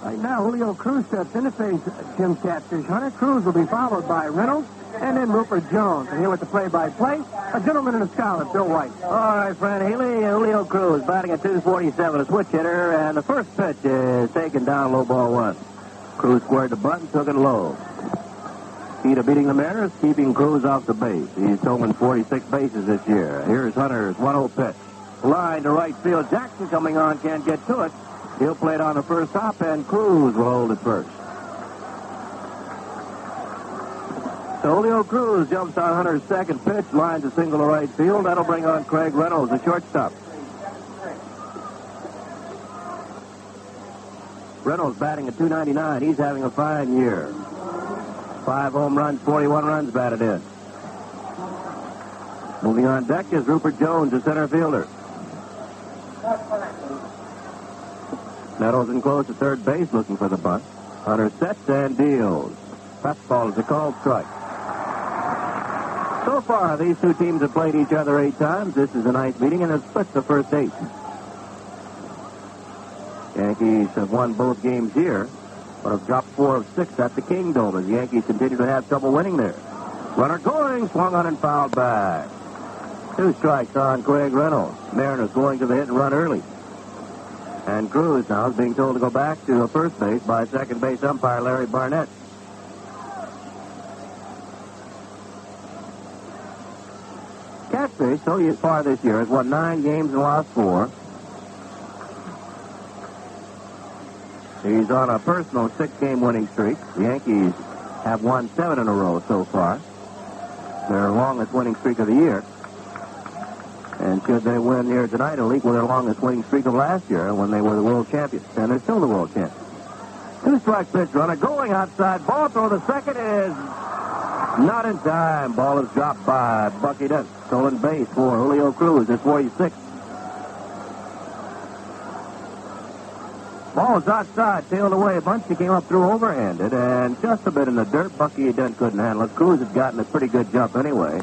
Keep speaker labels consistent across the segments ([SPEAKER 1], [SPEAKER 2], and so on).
[SPEAKER 1] Right now, Julio Cruz steps in to face Jim Catfish Hunter. Cruz will be followed by Reynolds and then Ruppert Jones. And here with the play-by-play, a gentleman in a scarlet, Bill White.
[SPEAKER 2] All right, Fred Healy, Julio Cruz batting at 247, a switch hitter, and the first pitch is taken down, low ball one. Cruz squared the bunt and took it low. Key to beating the Mariners, keeping Cruz off the base. He's stolen 46 bases this year. Here's Hunter's 1-0 pitch. Line to right field. Jackson coming on, can't get to it. He'll play it on the first hop, and Cruz will hold it first. So Julio Cruz jumps on Hunter's second pitch, lines a single to right field. That'll bring on Craig Reynolds, the shortstop. Reynolds batting at 299. He's having a fine year. 5 home runs, 41 runs batted in. Moving on deck is Ruppert Jones, the center fielder. Nettles in close to third base, looking for the bunt. Hunter sets and deals. Fastball is a called strike. So far, these two teams have played each other 8 times. This is a nice meeting, and it splits the first 8. Yankees have won both games here, but have dropped 4 of 6 at the Kingdome as the Yankees continue to have trouble winning there. Runner going, swung on and fouled back. 2 strikes on Craig Reynolds. Mariners going to the hit and run early. And Cruz now is being told to go back to first base by second base umpire Larry Barnett. Catfish, so far this year, has won 9 games and lost 4. He's on a personal 6-game winning streak. The Yankees have won 7 in a row so far. Their longest winning streak of the year. And should they win here tonight, it'll equal their longest winning streak of last year when they were the world champions. And they're still the world champions. 2-strike pitch, runner going outside. Ball throw to second is not in time. Ball is dropped by Bucky Dent. Stolen base for Julio Cruz at 46. Ball is outside, tailed away. Munson came up through overhanded, and just a bit in the dirt. Bucky Dent couldn't handle it. Cruz had gotten a pretty good jump anyway.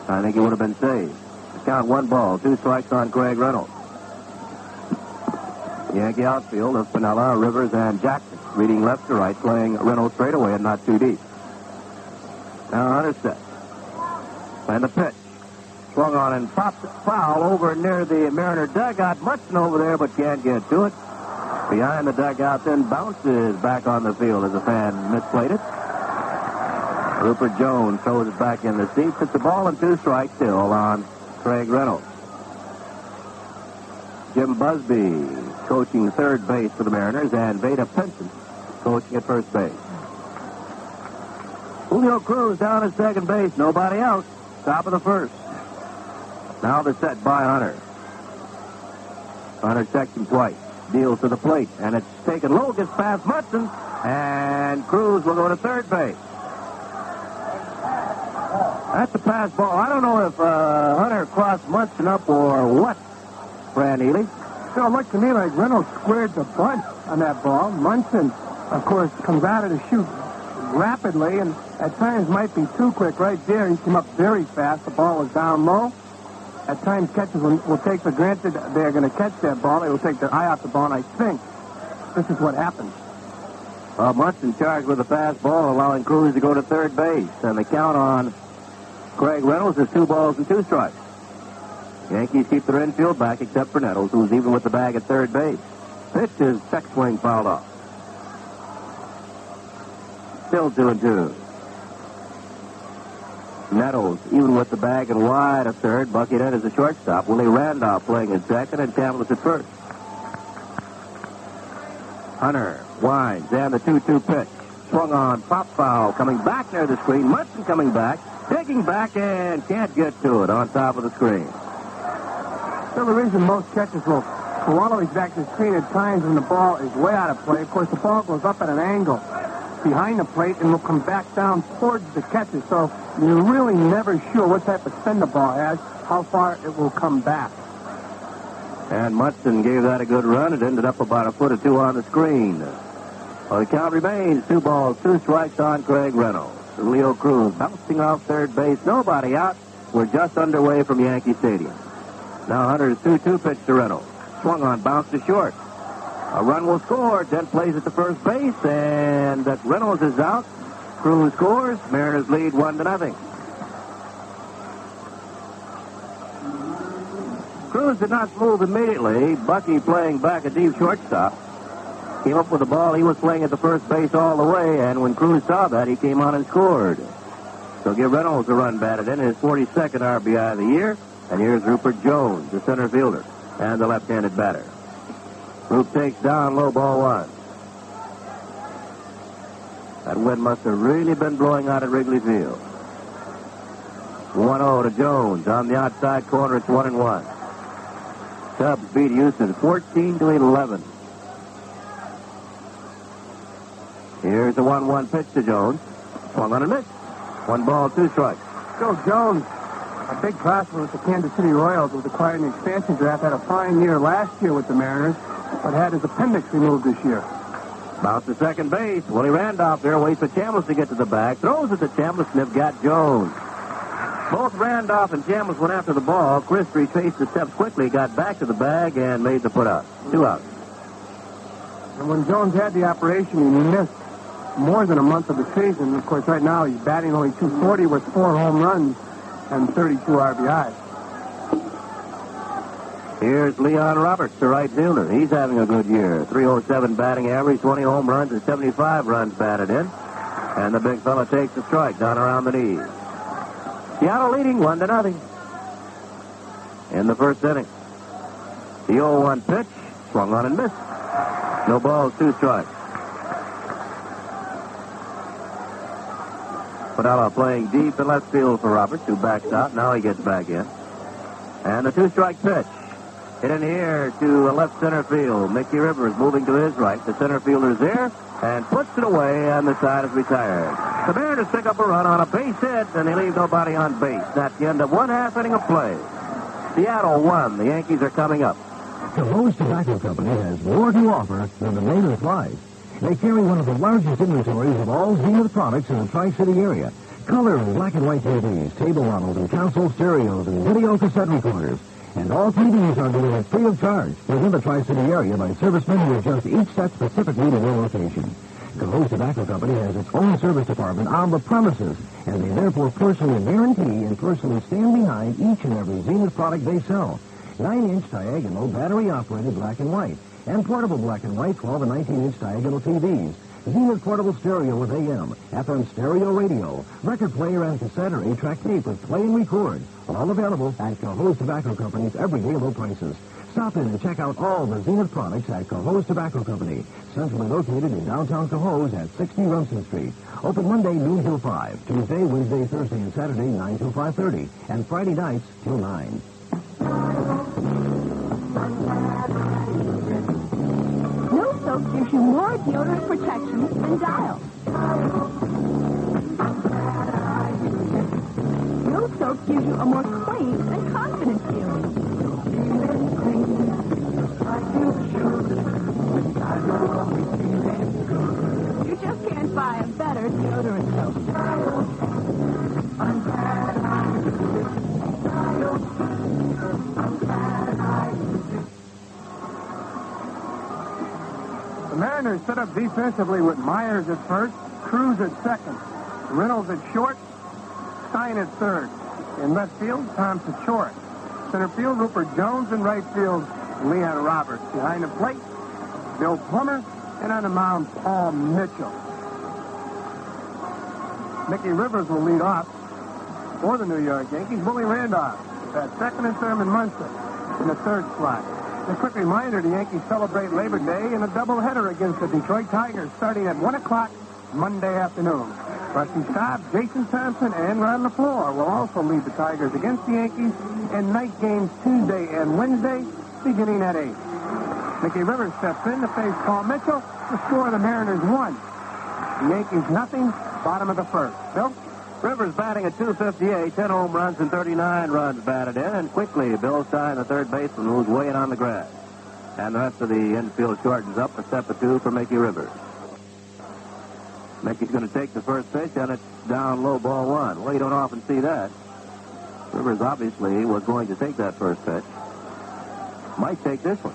[SPEAKER 2] I think he would have been saved. Count 1 ball, 2 strikes on Craig Reynolds. Yankee outfield of Piniella, Rivers, and Jackson. Reading left to right, playing Reynolds straight away and not too deep. Now Hunter set. And the pitch. Swung on and popped foul over near the Mariner dugout. Munson over there, but can't get to it. Behind the dugout, then bounces back on the field as a fan misplayed it. Ruppert Jones throws it back in the seat. Puts the ball and 2 strikes still on Craig Reynolds. Jim Busby coaching third base for the Mariners, and Veda Pinson coaching at first base. Julio Cruz down at second base. Nobody out. Top of the first. Now the set by Hunter. Hunter checks him twice. Deals to the plate, and it's taken low, gets past Munson, and Cruz will go to third base. That's a pass ball. I don't know if Hunter crossed Munson up or what, Fran Ely.
[SPEAKER 1] So it looked to me like Reynolds squared the bunt on that ball. Munson, of course, comes out of the chute rapidly, and at times might be too quick. Right there, he came up very fast. The ball was down low. At times, catchers will take for granted they're going to catch that ball. They will take their eye off the ball, and I think this is what happened.
[SPEAKER 2] Munson charged with a fast ball, allowing Cruz to go to third base. And the count on Craig Reynolds is 2 balls and 2 strikes. Yankees keep their infield back except for Nettles, who's even with the bag at third base. Pitch is check swing fouled off. Still 2-2. Nettles, even with the bag and wide of third. Bucky Dent is the shortstop. Willie Randolph playing at second, and Chambliss at first. Hunter winds, and the 2-2 pitch. Swung on, pop foul, coming back near the screen. Munson coming back, taking back, and can't get to it on top of the screen.
[SPEAKER 1] So the reason most catchers will swallow his back to the screen at times when the ball is way out of play, of course, the ball goes up at an angle behind the plate and will come back down towards the catcher. So you're really never sure what type of spin the ball has, how far it will come back.
[SPEAKER 2] And Munson gave that a good run. It ended up about a foot or 2 on the screen. Well, the count remains 2 balls, 2 strikes on Craig Reynolds. Julio Cruz bouncing off third base. Nobody out. We're just underway from Yankee Stadium. Now Hunter's 2-2 pitch to Reynolds. Swung on, bounced to short. A run will score. Dent plays at the first base, and Reynolds is out. Cruz scores. Mariners lead 1-0. Cruz did not move immediately. Bucky, playing back at deep shortstop, came up with the ball. He was playing at the first base all the way, and when Cruz saw that, he came on and scored. So give Reynolds a run batted in, his 42nd RBI of the year. And here's Ruppert Jones, the center fielder, and the left-handed batter. Rupp takes down low, ball 1. That wind must have really been blowing out at Wrigley Field. 1-0 to Jones. On the outside corner, it's 1-1. Cubs beat Houston 14-11. Here's the 1-1 pitch to Jones. Swung on and missed. 1 ball, 2 strikes.
[SPEAKER 1] Bill Jones, a big prospect with the Kansas City Royals, was acquired in the expansion draft, had a fine year last year with the Mariners, but had his appendix removed this year.
[SPEAKER 2] Bounce to second base. Willie Randolph there waits for Chambliss to get to the bag. Throws it to Chambliss, and they've got Jones. Both Randolph and Chambliss went after the ball. Chris retraced the steps quickly, got back to the bag, and made the put out. 2 outs.
[SPEAKER 1] And when Jones had the operation, he missed more than a month of the season. Of course, right now he's batting only .240 with 4 home runs and 32 RBIs.
[SPEAKER 2] Here's Leon Roberts, the right fielder. He's having a good year. .307 batting average, 20 home runs, and 75 runs batted in. And the big fella takes a strike down around the knees. Seattle leading 1-0 in the first inning. The 0-1 pitch, swung on and missed. No balls, 2 strikes. Padala playing deep in left field for Roberts, who backs out. Now he gets back in. And the 2-strike pitch. Hit in here to left center field. Mickey Rivers moving to his right. The center fielder's there and puts it away, and the side is retired. The Mariners pick up a run on a base hit, and they leave nobody on base. That's the end of 1/2 inning of play. Seattle won. The Yankees are coming up.
[SPEAKER 3] Cahoe's Tobacco Company has more to offer than the name implies. They carry one of the largest inventories of all Zenith products in the Tri-City area. Color and black and white TVs, table models, and console stereos, and video cassette recorders. And all TVs are delivered free of charge within the Tri-City area by servicemen who adjust each set specifically to their location. Cahoe's Tobacco Company has its own service department on the premises, and they therefore personally guarantee and personally stand behind each and every Zenith product they sell. 9-inch diagonal battery-operated black and white, and portable black and white 12 and 19-inch diagonal TVs. Zenith portable stereo with AM, FM stereo radio, record player and cassette or 8-track tape with play and record. All available at Cahoe's Tobacco Company's everyday low prices. Stop in and check out all the Zenith products at Cahoe's Tobacco Company. Centrally located in downtown Cahoe's at 60 Rumson Street. Open Monday noon till 5. Tuesday, Wednesday, Thursday, and Saturday 9 till 5:30. And Friday nights till 9.
[SPEAKER 4] No soap gives you more deodorant protection than Dial. No soap gives you a more clean and confident feeling. You just can't buy a better deodorant soap.
[SPEAKER 1] The Mariners set up defensively with Myers at first, Cruz at second, Reynolds at short, Stein at third. In left field, Tom Paciorek. Center field, Ruppert Jones. In right field, Leon Roberts. Behind the plate, Bill Plummer. And on the mound, Paul Mitchell. Mickey Rivers will lead off for the New York Yankees. Willie Randolph at second, and Thurman Munson in the third slot. A quick reminder, the Yankees celebrate Labor Day in a doubleheader against the Detroit Tigers starting at 1 o'clock Monday afternoon. Rusty Staub, Jason Thompson, and Ron LaFleur will also lead the Tigers against the Yankees in night games Tuesday and Wednesday beginning at 8. Mickey Rivers steps in to face Paul Mitchell. The score of the Mariners 1. The Yankees nothing, bottom of the first. Bill?
[SPEAKER 2] Rivers batting at .258, 10 home runs and 39 runs batted in, and quickly Bill Stein, the third baseman, who's weighing on the grass. And the rest of the infield shortens up a step or two for Mickey Rivers. Mickey's going to take the first pitch, and it's down low, ball 1. Well, you don't often see that. Rivers obviously was going to take that first pitch. Might take this one.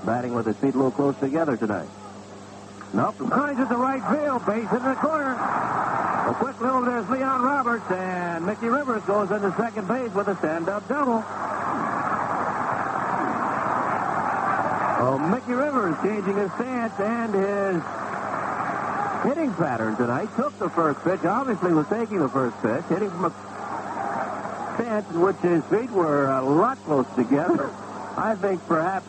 [SPEAKER 2] batting with his feet a little close together tonight. Nope. Carnage is the right field. Base in the corner. A quick little, there's Leon Roberts, and Mickey Rivers goes into second base with a stand-up double. Oh, Mickey Rivers changing his stance and his hitting pattern tonight. Took the first pitch, obviously was taking the first pitch, hitting from a stance in which his feet were a lot close together. I think perhaps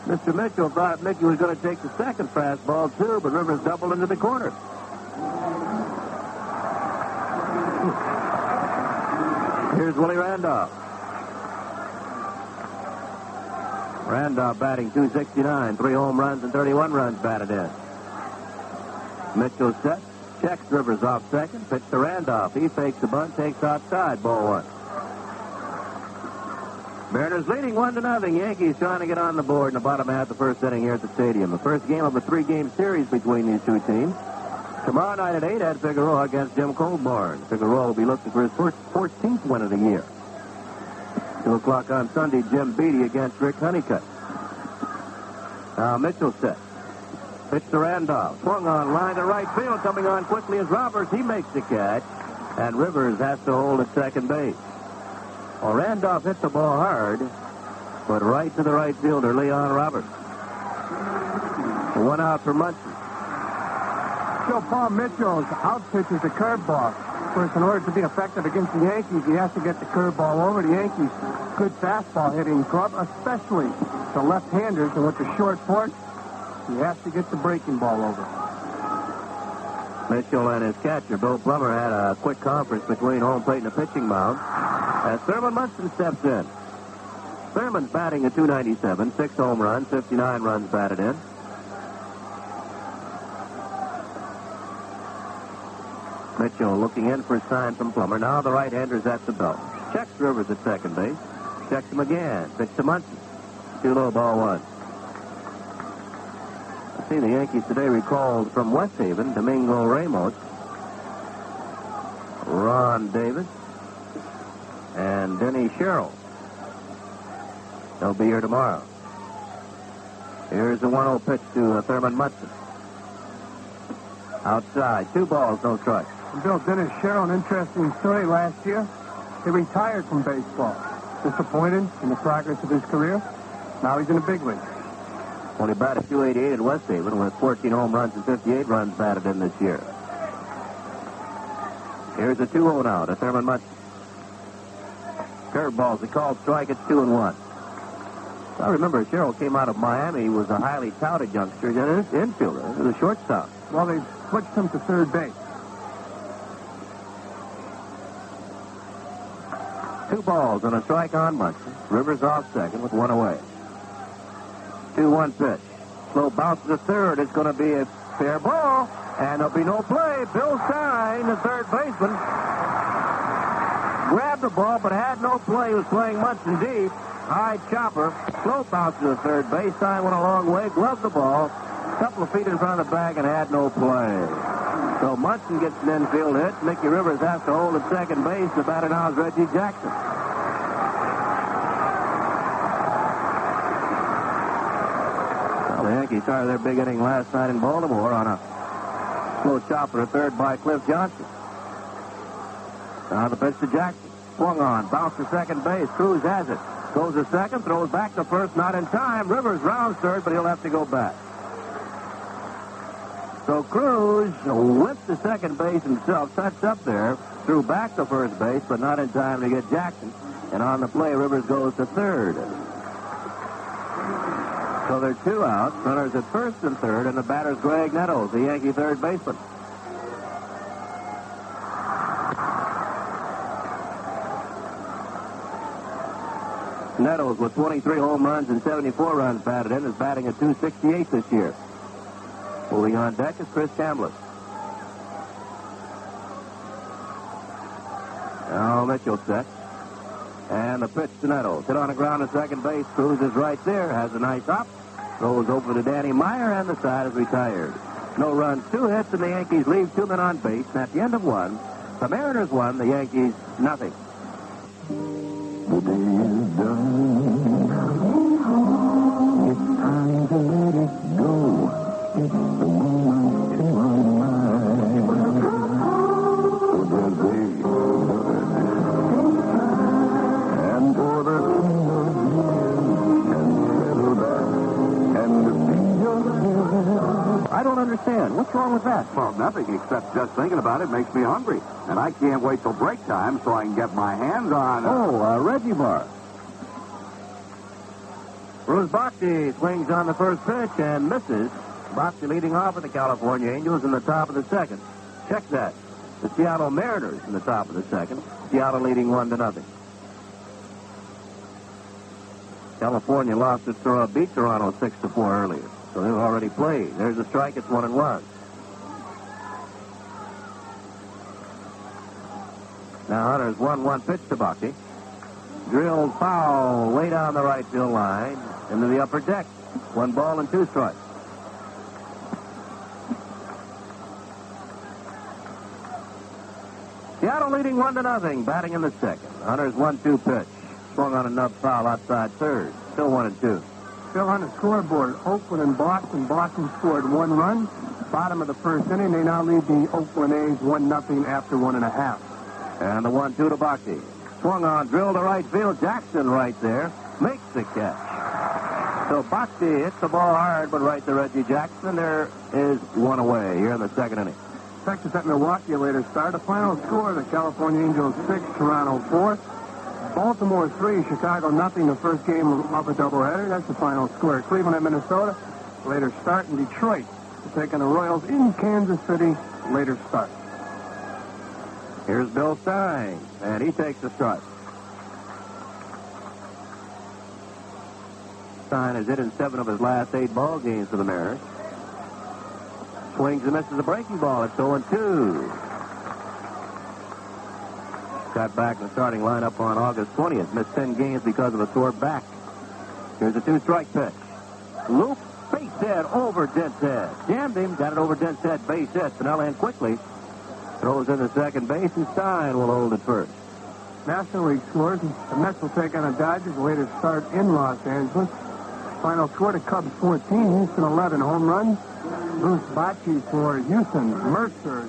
[SPEAKER 2] Mr. Mitchell thought Mickey was going to take the second fastball, too, but Rivers doubled into the corner. Here's Willie Randolph. Randolph batting .269, 3 home runs and 31 runs batted in. Mitchell set, checks Rivers off second, pitch to Randolph. He fakes the bunt, takes outside, ball 1. Mariners leading 1-0. Yankees trying to get on the board in the bottom half of the first inning here at the stadium. The first game of a 3-game series between these two teams. Tomorrow night at 8 at Figueroa against Jim Colborn. Figueroa will be looking for his first 14th win of the year. 2 o'clock on Sunday, Jim Beattie against Rick Honeycutt. Now Mitchell set. Pitch to Randolph. Swung on line to right field. Coming on quickly is Roberts. He makes the catch. And Rivers has to hold at second base. Well, Randolph hit the ball hard, but right to the right fielder, Leon Roberts. 1 out for Munson.
[SPEAKER 1] Joe Paul Mitchell's out pitch is a curveball. Of course, in order to be effective against the Yankees, he has to get the curveball over. The Yankees, good fastball hitting club, especially the left-handers, and with the short porch, he has to get the breaking ball over.
[SPEAKER 2] Mitchell and his catcher, Bill Plummer, had a quick conference between home plate and the pitching mound as Thurman Munson steps in. Thurman's batting at .297, 6 home runs, 59 runs batted in. Mitchell looking in for a sign from Plummer. Now the right-hander's at the belt. Checks Rivers at second base. Checks him again. Pitch to Munson. 2 low, ball 1. I see the Yankees today recalled from West Haven, Domingo Ramos, Ron Davis, and Denny Sherrill. They'll be here tomorrow. Here's the 1-0 pitch to Thurman Munson. Outside, 2 balls, no strikes.
[SPEAKER 1] Bill, Dennis Sherrill, an interesting story last year. He retired from baseball. Disappointed in the progress of his career. Now he's in the big league.
[SPEAKER 2] Well, he batted .288 at West Haven with 14 home runs and 58 runs batted in this year. Here's a 2-0 now to Thurman Munson. Curveballs, a called strike. It's 2-1. I remember Sherrill came out of Miami. He was a highly touted youngster. He was an infielder. He was a shortstop.
[SPEAKER 1] Well, they switched him to third base.
[SPEAKER 2] 2 balls and a strike on Munson. Rivers off second with 1 away. 2-1 pitch. Slow bounce to third. It's going to be a fair ball, and there'll be no play. Bill Stein, the third baseman, grabbed the ball but had no play. He was playing Munson deep. High chopper. Slow bounce to the third base. Stein went a long way, gloved the ball, a couple of feet in front of the bag, and had no play. So Munson gets an infield hit. Mickey Rivers has to hold at second base. The batter now is Reggie Jackson. Well, the Yankees started their big inning last night in Baltimore on a slow chopper at third by Cliff Johnson. Now the pitch to Jackson. Swung on. Bounce to second base. Cruz has it. Goes to second. Throws back to first. Not in time. Rivers rounds third, but he'll have to go back. So Cruz whipped to second base himself, touched up there, threw back to first base, but not in time to get Jackson. And on the play, Rivers goes to third. So there are 2 outs, runners at first and third, and the batter's Graig Nettles, the Yankee third baseman. Nettles with 23 home runs and 74 runs batted in is batting at .268 this year. Moving on deck is Chris Chambliss. Now Mitchell set. And the pitch to Nettles. Hit on the ground at second base. Cruz is right there. Has a nice hop. Throws over to Danny Meyer, and the side is retired. No runs, 2 hits, and the Yankees leave 2 men on base. And at the end of 1, the Mariners won, the Yankees nothing.
[SPEAKER 3] The day is done. It's time to let it go. It's the moment to unwind. For the big bird and for the king of years and settle back and be yourself.
[SPEAKER 2] I don't understand. What's wrong with that?
[SPEAKER 5] Well, nothing except just thinking about it makes me hungry. And I can't wait till break time so I can get my hands on...
[SPEAKER 2] Reggie bar. Bruce Bochte swings on the first pitch and misses. Bochte leading off with the California Angels in the top of the second. Check that. The Seattle Mariners in the top of the second. Seattle leading 1-0. California lost its throw, beat Toronto 6-4 earlier. So they've already played. There's a strike. It's 1-1. Now Hunter's 1-1 pitch to Bucky. Drilled foul way down the right field line into the upper deck. 1 ball and 2 strikes. Seattle leading 1-0. Batting in the second. Hunter's 1-2 pitch. Swung on a nub foul outside third. Still 1-2.
[SPEAKER 1] Still on the scoreboard, Oakland and Boston. Boston scored 1 run. Bottom of the first inning, they now lead the Oakland A's 1-0 after 1.5.
[SPEAKER 2] And the 1-2 to Bucky. Swung on, drilled to right field. Jackson right there makes the catch. So Bucky hits the ball hard, but right to Reggie Jackson. There is 1 away here in the second inning.
[SPEAKER 1] Texas at Milwaukee later start. The final score, the California Angels 6, Toronto 4. Baltimore 3, Chicago 0. The first game of a doubleheader. That's the final score. Cleveland at Minnesota. Later start in Detroit. Taking the Royals in Kansas City. Later start.
[SPEAKER 2] Here's Bill Stein, and he takes the strike. Stein has hit in 7 of his last 8 ball games for the Mariners. Swings and misses a breaking ball. It's 0-2. Got back in the starting lineup on August 20th. Missed 10 games because of a sore back. Here's a 2-strike pitch. Loop, base hit over Dent's head. Jammed him, got it over Dent's head, base hit. Pinella in quickly. Throws in the second base, and Stein will hold it first.
[SPEAKER 1] National League scores. The Mets will take on the Dodgers. Later start in Los Angeles. Final score, the Cubs 14, Houston 11. Home runs. Bruce Bochte for Houston. Mercer,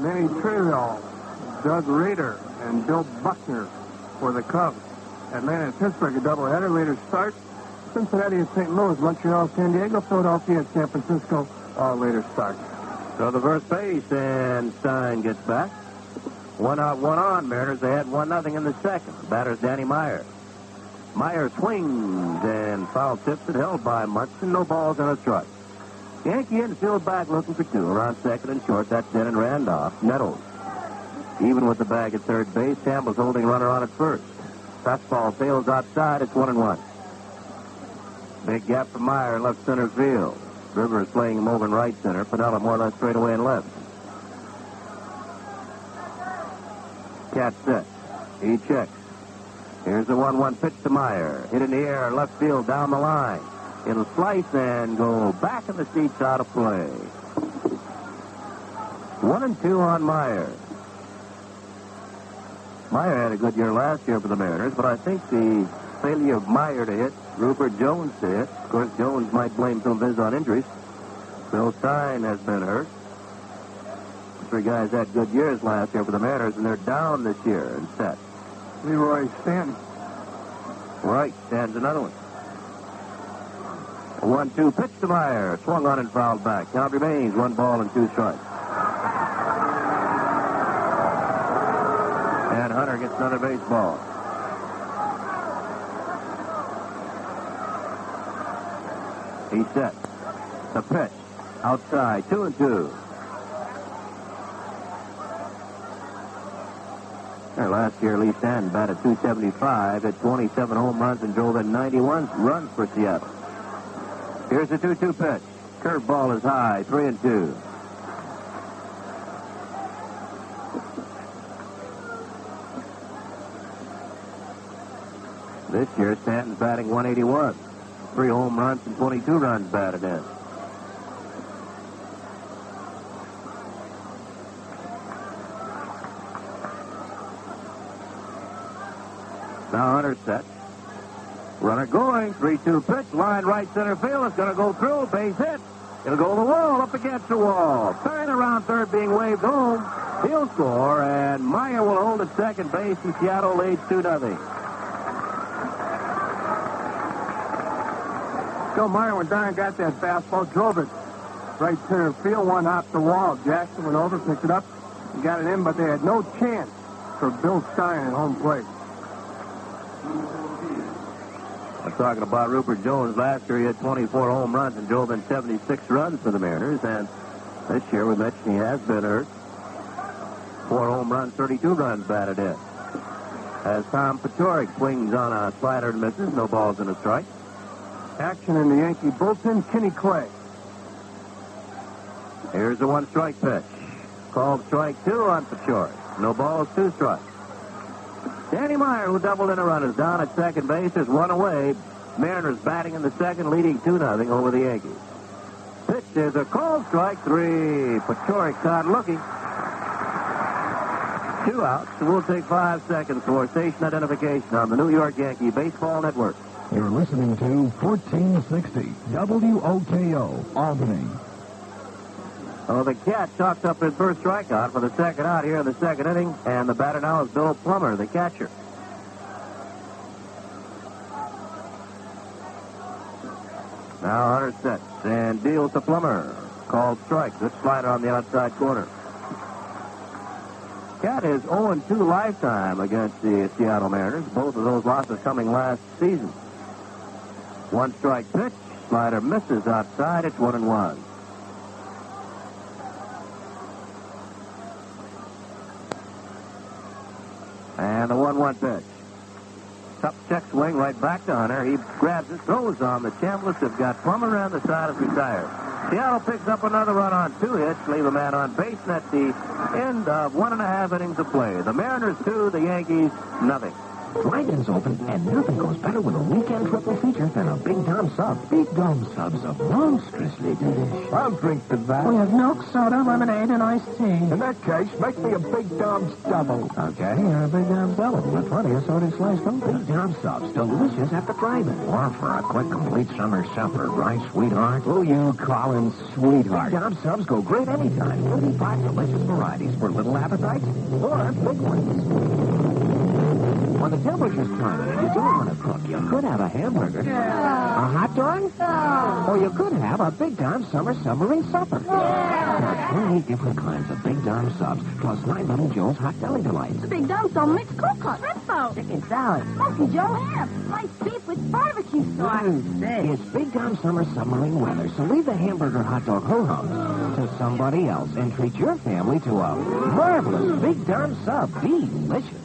[SPEAKER 1] Manny Trevill, Doug Rader, and Bill Buckner for the Cubs. Atlanta and Pittsburgh, a doubleheader. Later start. Cincinnati and St. Louis, Montreal, San Diego, Philadelphia, and San Francisco, all later start.
[SPEAKER 2] So the first base, and Stein gets back. 1 out, 1 on. Mariners ahead 1-0 in the second. Batter's Danny Meyer. Meyer swings and foul tips it, held by Munson. No balls and a strike. Yankee infield back looking for 2. Around second and short, that's Dan Randolph. Nettles. Even with the bag at third base, Chambliss holding runner on at first. Fastball sails outside. It's 1-1. Big gap for Meyer in left center field. Rivers playing him over in right center. Pinella more or less straight away in left. Cat set. He checks. Here's the 1-1 pitch to Meyer. Hit in the air, left field, down the line. It'll slice and go back in the seats, out of play. 1-2 on Meyer. Meyer had a good year last year for the Mariners, but I think the failure of Meyer to hit, Ruppert Jones to hit. Of course, Jones might blame some of his on injuries. Bill Stein has been hurt. 3 guys had good years last year for the Mariners, and they're down this year in set.
[SPEAKER 1] Leroy Stanton.
[SPEAKER 2] Right, stands another one. A 1-2 pitch to Meyer. Swung on and fouled back. Count remains 1 ball and 2 strikes. And Hunter gets another baseball. He's set. The pitch. Outside. 2-2. Last year, Lee Stanton batted .275, hit 27 home runs, and drove in 91 runs for Seattle. Here's the 2-2 pitch. Curveball is high. 3-2. This year, Stanton's batting .181. 3 home runs and 22 runs batted in. Now Hunter set. Runner going. 3-2 pitch. Line right center field. It's going to go through. Base hit. It'll go to the wall. Up against the wall. Turn around third being waved home. He'll score, and Meyer will hold at second base, and Seattle leads 2-0.
[SPEAKER 1] Joe Meyer went down and got that fastball, drove it right center field, one off the wall. Jackson went over, picked it up, and got it in, but they had no chance for Bill Stein at home plate.
[SPEAKER 2] I'm talking about Ruppert Jones. Last year he had 24 home runs and drove in 76 runs for the Mariners, and this year we mentioned he has been hurt. 4 home runs, 32 runs batted in. As Tom Paciorek swings on a slider and misses, no balls and a strike.
[SPEAKER 1] Action in the Yankee bullpen, Kenny Clay.
[SPEAKER 2] Here's a 1-strike pitch. Called strike 2 on Paciorek. No balls, 2 strikes. Danny Meyer, who doubled in a run, is down at second base. There's 1 away. Mariners batting in the second, leading 2-0 over the Yankees. Pitch is a called strike 3. Paciorek caught looking. 2 outs. We'll take 5 seconds for station identification on the New York Yankee Baseball Network.
[SPEAKER 3] You're listening to 1460 WOKO, Albany.
[SPEAKER 2] Oh, the Cat chalked up his first strikeout for the second out here in the second inning, and the batter now is Bill Plummer, the catcher. Now Hunter sets and deals to Plummer. Called strike. Good slider on the outside corner. Cat is 0-2 lifetime against the Seattle Mariners. Both of those losses coming last season. 1-strike pitch. Slider misses outside. It's 1-1. And the 1-1 pitch. Top check swing right back to Hunter. He grabs it, throws on the Chambliss. Have got Plummer around the side, is retired. Seattle picks up another run on 2 hits, leave a man on base, and at the end of 1.5 innings of play. The Mariners 2, the Yankees nothing.
[SPEAKER 3] Drive-ins open, and nothing goes better with a weekend triple feature than a Big Dom sub. Big Dom subs are monstrously delicious.
[SPEAKER 1] I'll drink to that.
[SPEAKER 6] We have milk, soda, lemonade, and iced tea.
[SPEAKER 1] In that case, make me a Big Dom's double.
[SPEAKER 3] Okay, a Big Dom double with plenty of soda sliced from Big Dom subs. Delicious at the drive-in. Or for a quick, complete summer supper, right, sweetheart?
[SPEAKER 1] Who you calling sweetheart?
[SPEAKER 3] Big Dom subs go great anytime. 35 delicious varieties for little appetites or big ones. When the temperature's climbing and you don't want to cook, you could have a hamburger, a hot dog, or you could have a Big Dom summer submarine supper. There are 28 different kinds of Big Dom subs, plus 9 Little Joe's hot deli delights.
[SPEAKER 4] The Big Dom so mixed cook-cut. Shrimp boat.
[SPEAKER 6] Chicken salad.
[SPEAKER 4] Smoky Joe ham. Sliced beef with barbecue sauce.
[SPEAKER 3] It's Big Dom summer submarine weather, so leave the hamburger hot dog ho-hums to somebody else and treat your family to a marvelous Big Dom sub. Delicious.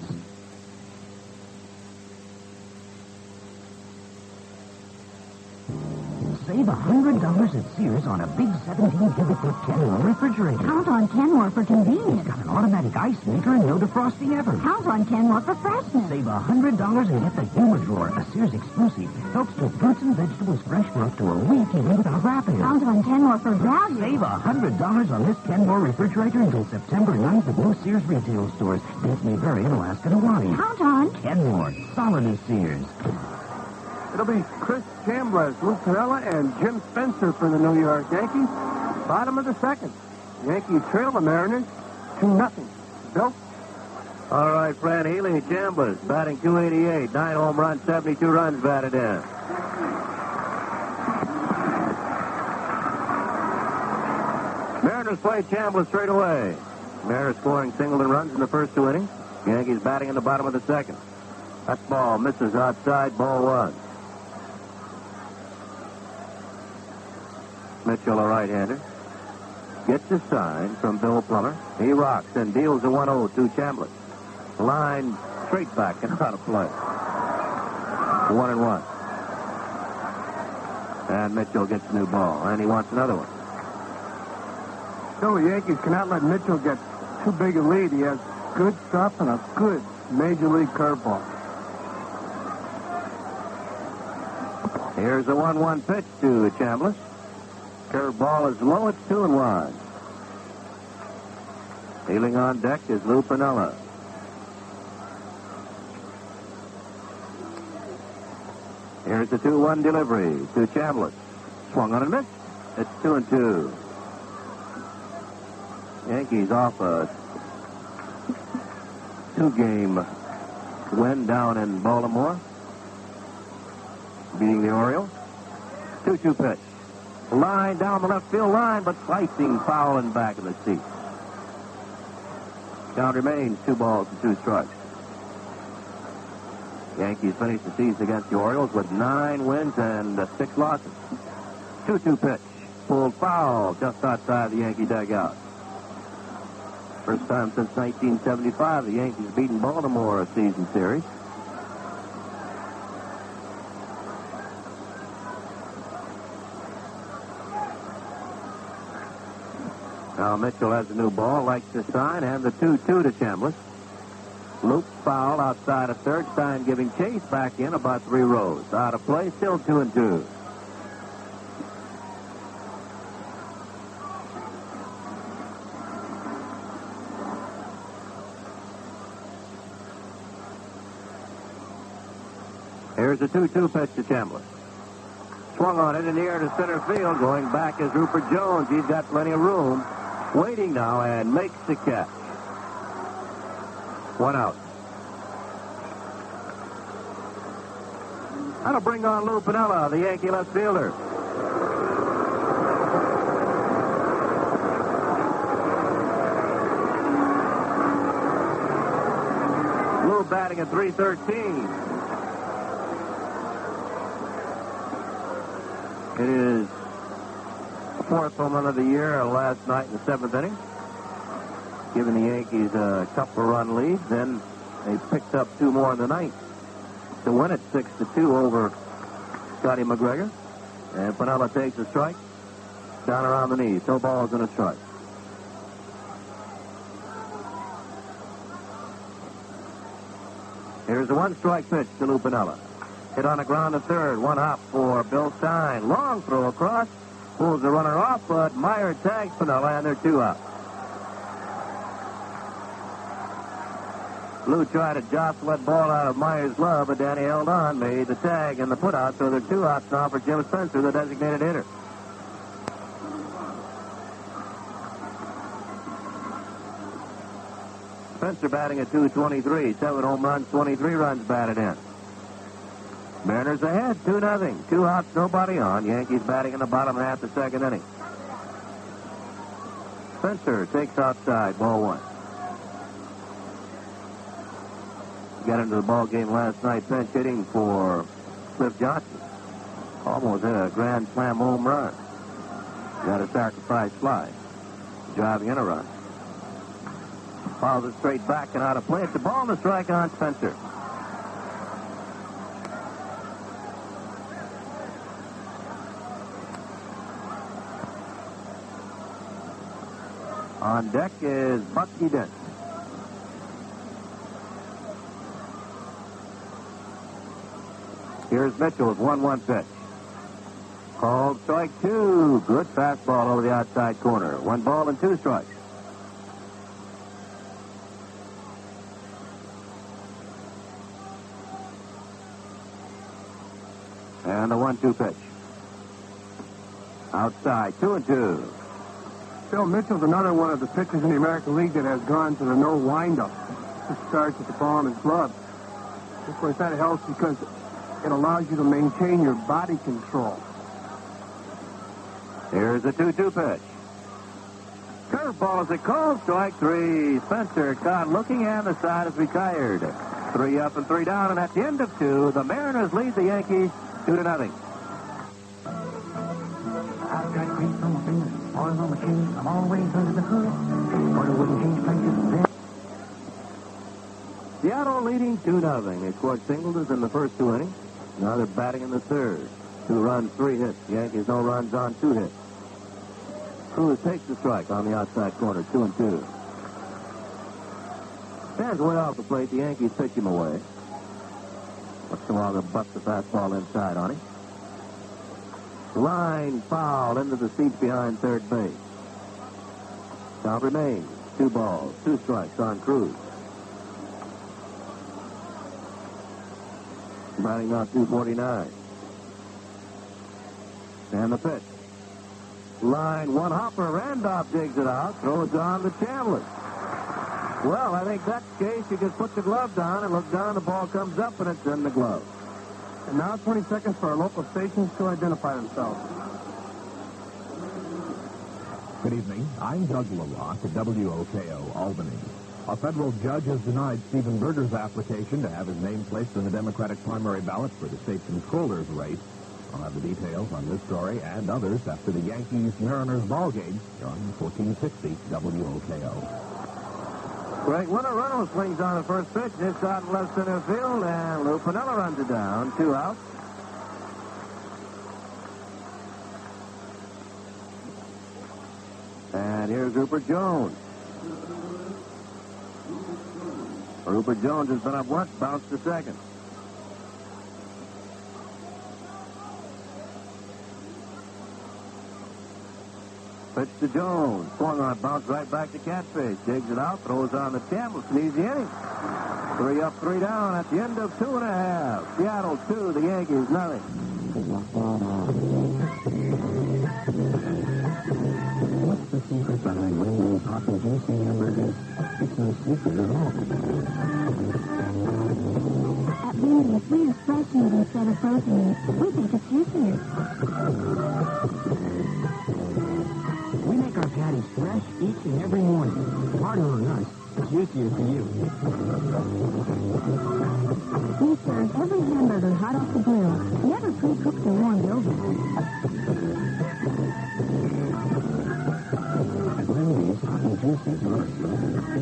[SPEAKER 3] Save $100 at Sears on a big 17-cubic-foot Kenmore refrigerator.
[SPEAKER 4] Count on Kenmore for convenience.
[SPEAKER 3] It's got an automatic ice maker and no defrosting ever.
[SPEAKER 4] Count on Kenmore for freshness.
[SPEAKER 3] Save $100 and get the Humor Drawer, a Sears exclusive. Helps keep fruits and vegetables fresh for up to a week even without wrapping.
[SPEAKER 4] Count on Kenmore for value.
[SPEAKER 3] Save $100 on this Kenmore refrigerator until September 9th at most Sears retail stores. Dates may vary in Alaska and Hawaii.
[SPEAKER 4] Count on
[SPEAKER 3] Kenmore, solid as Sears.
[SPEAKER 1] It'll be Chris Chambliss, Lou Piniella, and Jim Spencer for the New York Yankees. Bottom of the second. Yankees trail the Mariners 2-0. Bill?
[SPEAKER 2] All right, Fran Healy, Chambliss, batting .288, 9 home runs, 72 runs batted in. Mariners play Chambliss straight away. Mariners scoring Singleton runs in the first 2 innings. Yankees batting in the bottom of the second. That ball misses outside, ball 1. Mitchell, a right-hander, gets a sign from Bill Plummer. He rocks and deals a 1-0 to Chambliss. Line straight back and out of play. 1-1. And Mitchell gets a new ball, and he wants another one.
[SPEAKER 1] So the Yankees cannot let Mitchell get too big a lead. He has good stuff and a good major league curveball.
[SPEAKER 2] Here's a 1-1 pitch to Chambliss. Curveball is low. It's 2-1. Dealing on deck is Lou Piniella. Here's the 2-1 delivery to Chambliss. Swung on and missed. It's 2-2. Yankees off a 2-game win down in Baltimore, beating the Orioles. 2-2 pitch. Line down the left field line, but slicing foul and back in the seat. Count remains 2 balls and 2 strikes. Yankees finish the season against the Orioles with 9 wins and 6 losses. 2-2 pitch. Pulled foul just outside the Yankee dugout. First time since 1975 the Yankees beaten Baltimore a season series. Now Mitchell has a new ball, likes to sign, and the 2-2 to Chambliss. Loop foul outside of third. Stein giving chase back in about 3 rows. Out of play, still 2-2. Here's the 2-2 pitch to Chambliss. Swung on it in the air to center field. Going back is Ruppert Jones. He's got plenty of room. Waiting now and makes the catch. 1 out. That'll bring on Lou Piniella, the Yankee left fielder. Lou batting at .313. It is the 4th home run of the year last night in the 7th inning, giving the Yankees a couple-run lead. Then they picked up 2 more in the 9th to win it 6-2 over Scotty McGregor. And Piniella takes a strike down around the knees. 2 balls and a strike. Here's the 1-strike pitch to Lou Piniella. Hit on the ground to third. 1 hop for Bill Stein. Long throw across. Pulls the runner off, but Meyer tags Piniella, and they're 2 out. Lou tried to jostle that ball out of Meyer's glove, but Danny held on, made the tag and the put out, so they're 2 outs now for Jim Spencer, the designated hitter. Spencer batting at .223, 7 home runs, 23 runs batted in. Mariners ahead, 2-0. 2 outs, nobody on. Yankees batting in the bottom half of the 2nd inning. Spencer takes outside, ball 1. Got into the ball game last night, pinch hitting for Cliff Johnson. Almost hit a grand slam home run. Got a sacrifice fly, driving in a run. Fouls it straight back and out of play. It's a ball and a strike on Spencer. On deck is Bucky Dent. Here's Mitchell with 1-1 pitch. Called strike 2. Good fastball over the outside corner. 1 ball and 2 strikes. And a 1-2 pitch. Outside, 2-2.
[SPEAKER 1] Bill Mitchell's another one of the pitchers in the American League that has gone to the no windup. Just starts at the palm of his glove. Of course, that helps because it allows you to maintain your body control.
[SPEAKER 2] Here's a 2-2 pitch. Curveball is a called, strike 3. Spencer caught looking, and the side is retired. 3 up and 3 down, and at the end of 2, the Mariners lead the Yankees 2-0.
[SPEAKER 7] I've got grease on my fingers, oil on my shoes. I'm always under the hood. Or it wouldn't change places.
[SPEAKER 2] Seattle leading 2-0. They scored singles in the first 2 innings. Now they're batting in the 3rd. 2 runs, 3 hits. Yankees no runs on 2 hits. Cruz takes the strike on the outside corner, 2-2. Stands way off the plate. The Yankees pitch him away. Once in a while, they'll butt the fastball inside on him. Line foul into the seats behind third base. Count remains 2 balls, 2 strikes on Cruz. Batting now 249. And the pitch. Line one hopper. Randolph digs it out. Throws on to Chambliss. Well, I think that's the case. You just put the glove down and look down. The ball comes up and it's in the glove.
[SPEAKER 1] And now 20 seconds for our local stations to identify themselves.
[SPEAKER 3] Good evening. I'm Doug LaRock at WOKO, Albany. A federal judge has denied Stephen Berger's application to have his name placed in the Democratic primary ballot for the state controller's race. I'll have the details on this story and others after the Yankees-Mariners ballgame here on 1460 WOKO.
[SPEAKER 2] Graig Reynolds swings on the first pitch. Hits out in left center field, and Lou Piniella runs it down. 2 outs. And here's Ruppert Jones. Ruppert Jones has been up once, bounced to second. Pitch to Jones. Swung on, bounced right back to Catfish. Digs it out, throws on the Chambliss. An easy inning. 3 up, 3 down at the end of 2.5. Seattle 2, the Yankees nothing.
[SPEAKER 7] What's the secret behind Wendy's hot and juicy hamburgers? It's no secret at all.
[SPEAKER 4] At Wendy's, we use fresh meat instead of frozen meat. We think it's juicier.
[SPEAKER 7] We make our patties fresh each and every morning. Harder on us, juicier for you.
[SPEAKER 4] We serve every hamburger hot off the grill, never pre-cooked or warmed over.
[SPEAKER 7] At Wendy's, hot and juicy is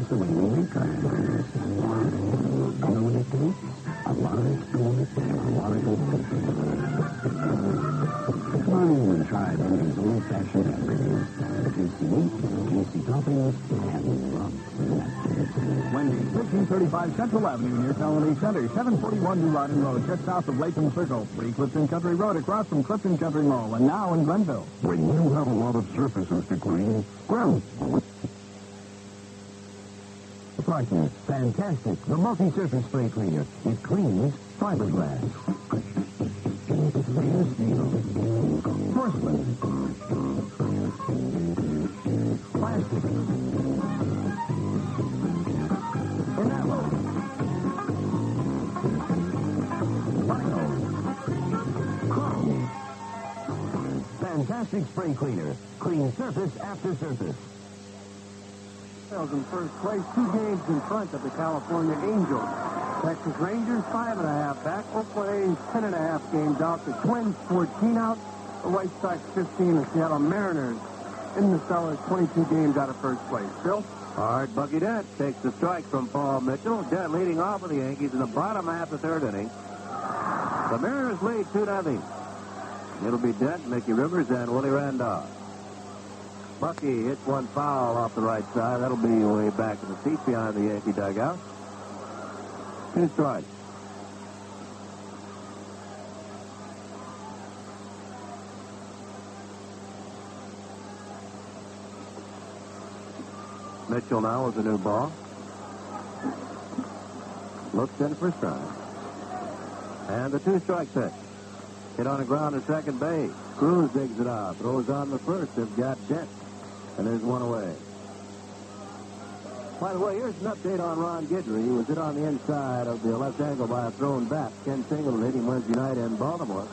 [SPEAKER 7] the way we make our hamburgers. You know what it takes? A lot of experience and a lot of good cooking. Come on in and try Wendy's old-fashioned hamburgers. Juicy meat, juicy toppings, and lots of nuts.
[SPEAKER 3] Wendy's, 1535 Central Avenue near Colony Center, 741 New Riding Road, just south of Latham Circle, 3 Clifton Country Road, across from Clifton Country Mall, and now in Glenville.
[SPEAKER 7] When you have a lot of surfaces to clean, well,
[SPEAKER 3] The prices, fantastic. The multi-surface spray cleaner. It cleans fiberglass, stainless steel, porcelain, plastic, enamel, vinyl, chrome. Fantastic spray cleaner. Clean surface after surface.
[SPEAKER 1] In first place, 2 games in front of the California Angels. Texas Rangers 5.5 back. Oakland A's 10.5 games out. The Twins 14 out. The White Sox 15. The Seattle Mariners in the cellars 22 games out of first place. Bill?
[SPEAKER 2] All right, Bucky Dent takes the strike from Paul Mitchell. Dent leading off of the Yankees in the bottom half of the 3rd inning. The Mariners lead 2-0. It'll be Dent, Mickey Rivers, and Willie Randolph. Bucky hits one foul off the right side. That'll be way back in the seat behind the Yankee dugout. 2 strikes. Mitchell now with a new ball. Looks in for strike. And the 2-strike pitch. Hit on the ground at second base. Cruz digs it out. Throws on the first. They've got Dent. And there's one away. By the way, here's an update on Ron Guidry. He was hit on the inside of the left ankle by a thrown bat. Ken Singleton hit him Wednesday night in Baltimore.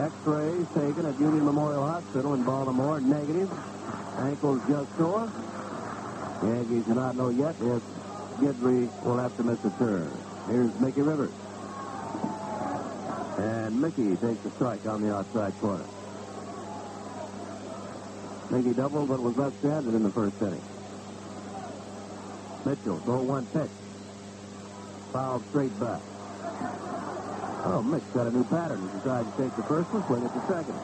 [SPEAKER 2] X-rays taken at Union Memorial Hospital in Baltimore. Negative. Ankle's just sore. The Yankees do not know yet if Guidry will have to miss a turn. Here's Mickey Rivers. And Mickey takes a strike on the outside corner. Mickey doubled, but was left-handed in the first inning. Mitchell, 0-1 pitch. Fouled straight back. Oh, Mitch got a new pattern. He decided to take the first one, swing it to second.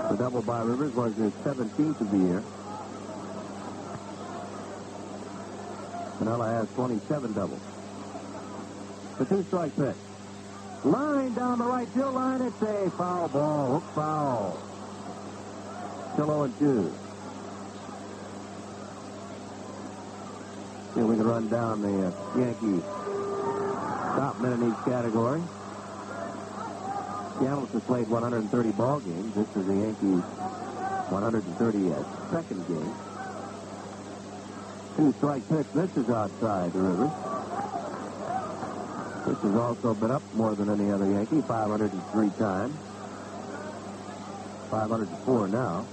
[SPEAKER 2] The double by Rivers was his 17th of the year. Piniella has 27 doubles. The 2-strike pitch. Line down the right field line. It's a foul ball. Hook foul. Still 0-2. See if we can run down the Yankee top men in each category. Chambliss has played 130 ball games. This is the Yankees' 132nd game. 2-strike pitch. This is outside the Rivers. This has also been up more than any other Yankee, 503 times. 504 now.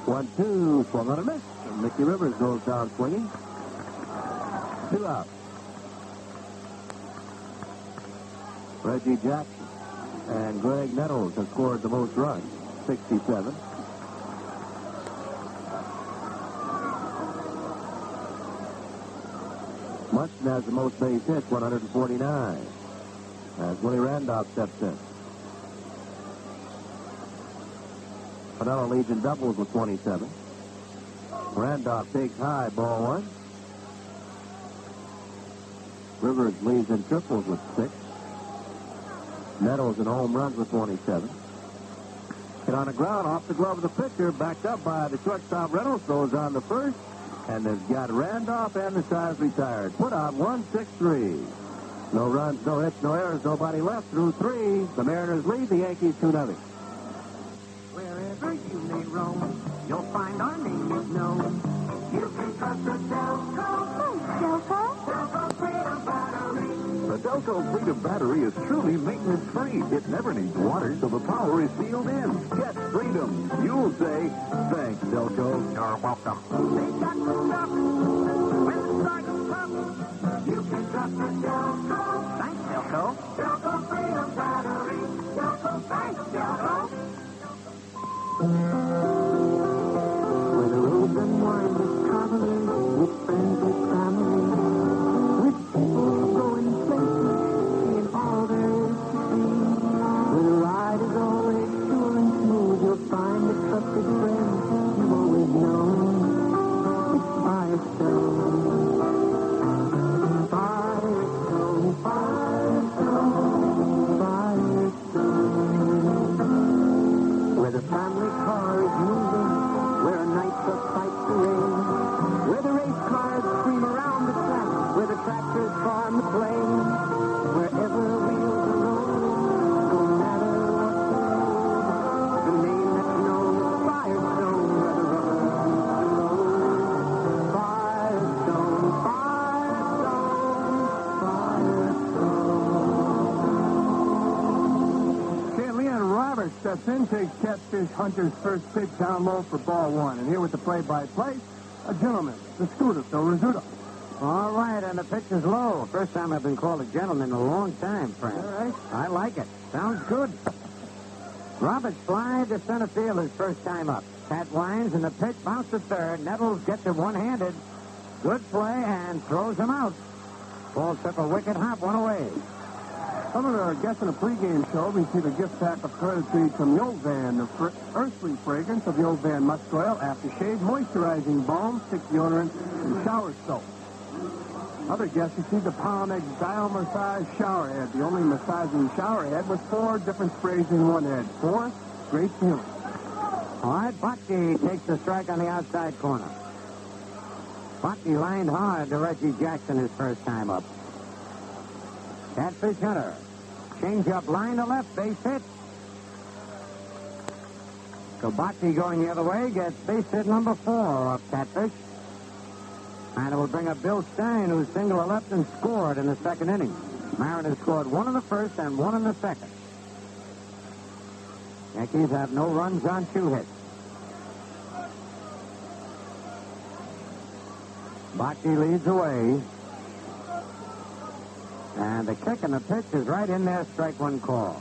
[SPEAKER 2] 1-2, swung on a miss. And Mickey Rivers goes down swinging. 2 out. Reggie Jackson and Graig Nettles have scored the most runs, 67. Munson has the most base hits, 149, as Willie Randolph steps in. Pinella leads in doubles with 27. Randolph takes high, ball 1. Rivers leads in triples with 6. Nettles in home runs with 27. Hit on the ground, off the glove of the pitcher, backed up by the shortstop. Reynolds goes on to first, and they've got Randolph and the sides retired. Put on 1-6-3. No runs, no hits, no errors, nobody left through 3. The Mariners lead the Yankees 2-0.
[SPEAKER 6] Wherever you may roam, you'll find our name is known. You can trust the Delco.
[SPEAKER 4] Delco?
[SPEAKER 6] Delco Freedom Battery.
[SPEAKER 5] The Delco Freedom Battery is truly maintenance-free. It never needs water, so the power is sealed in. Get freedom. You'll say, thanks, Delco. You're welcome.
[SPEAKER 6] They got the stuff. When the start comes up, you can trust the Delco. Thanks, Delco. Delco Freedom Battery. Delco, thanks, Delco.
[SPEAKER 7] Where the roads unwind with traveling, with friends, with family, with people going places, seeing all there is to see. Where the ride is always sure and smooth, you'll find the trusted friends you've always known. It's Firestone. Firestone, Firestone, Firestone. Where the family car is moving, where nights of sights to rain, where the race cars scream around the track, where the tractors farm the plain, wherever wheels are rolling, no matter what the road, the name that's known is Firestone, where the rubber meets the road. Firestone, Firestone, Firestone.
[SPEAKER 1] Okay, Leon Roberts steps in, takes Catfish Hunter's first pitch down low for ball 1. And here with the play-by-play, a gentleman, the scooter, Phil Rizzuto.
[SPEAKER 8] All right, and the pitch is low. First time I've been called a gentleman in a long time, friend.
[SPEAKER 1] All right.
[SPEAKER 8] I like it. Sounds good. Roberts fly to center field his first time up. Pat winds, and the pitch bounced to third. Nettles gets it one-handed. Good play, and throws him out. Ball took a wicked hop, one away.
[SPEAKER 1] Some of our guests in the pregame show received a gift pack of courtesy from Yovan, the earthly fragrance of Yovan Musk Oil, aftershave, moisturizing balm, stick deodorant, and shower soap. Other guests received a Palmex Dial Massage Shower Head, the only massaging shower head with 4 different sprays in one head. 4 great feeling.
[SPEAKER 8] All right, Bucky takes the strike on the outside corner. Bucky lined hard to Reggie Jackson his first time up. Catfish Hunter. Change up line to left, base hit. Bucky going the other way gets base hit number 4 off Catfish. And it will bring up Bill Stein, who singled to left and scored in the second inning. Mariners scored 1 in the first and 1 in the second. Yankees have no runs on 2 hits. Bucky leads away. And the kick and the pitch is right in there, strike 1 call.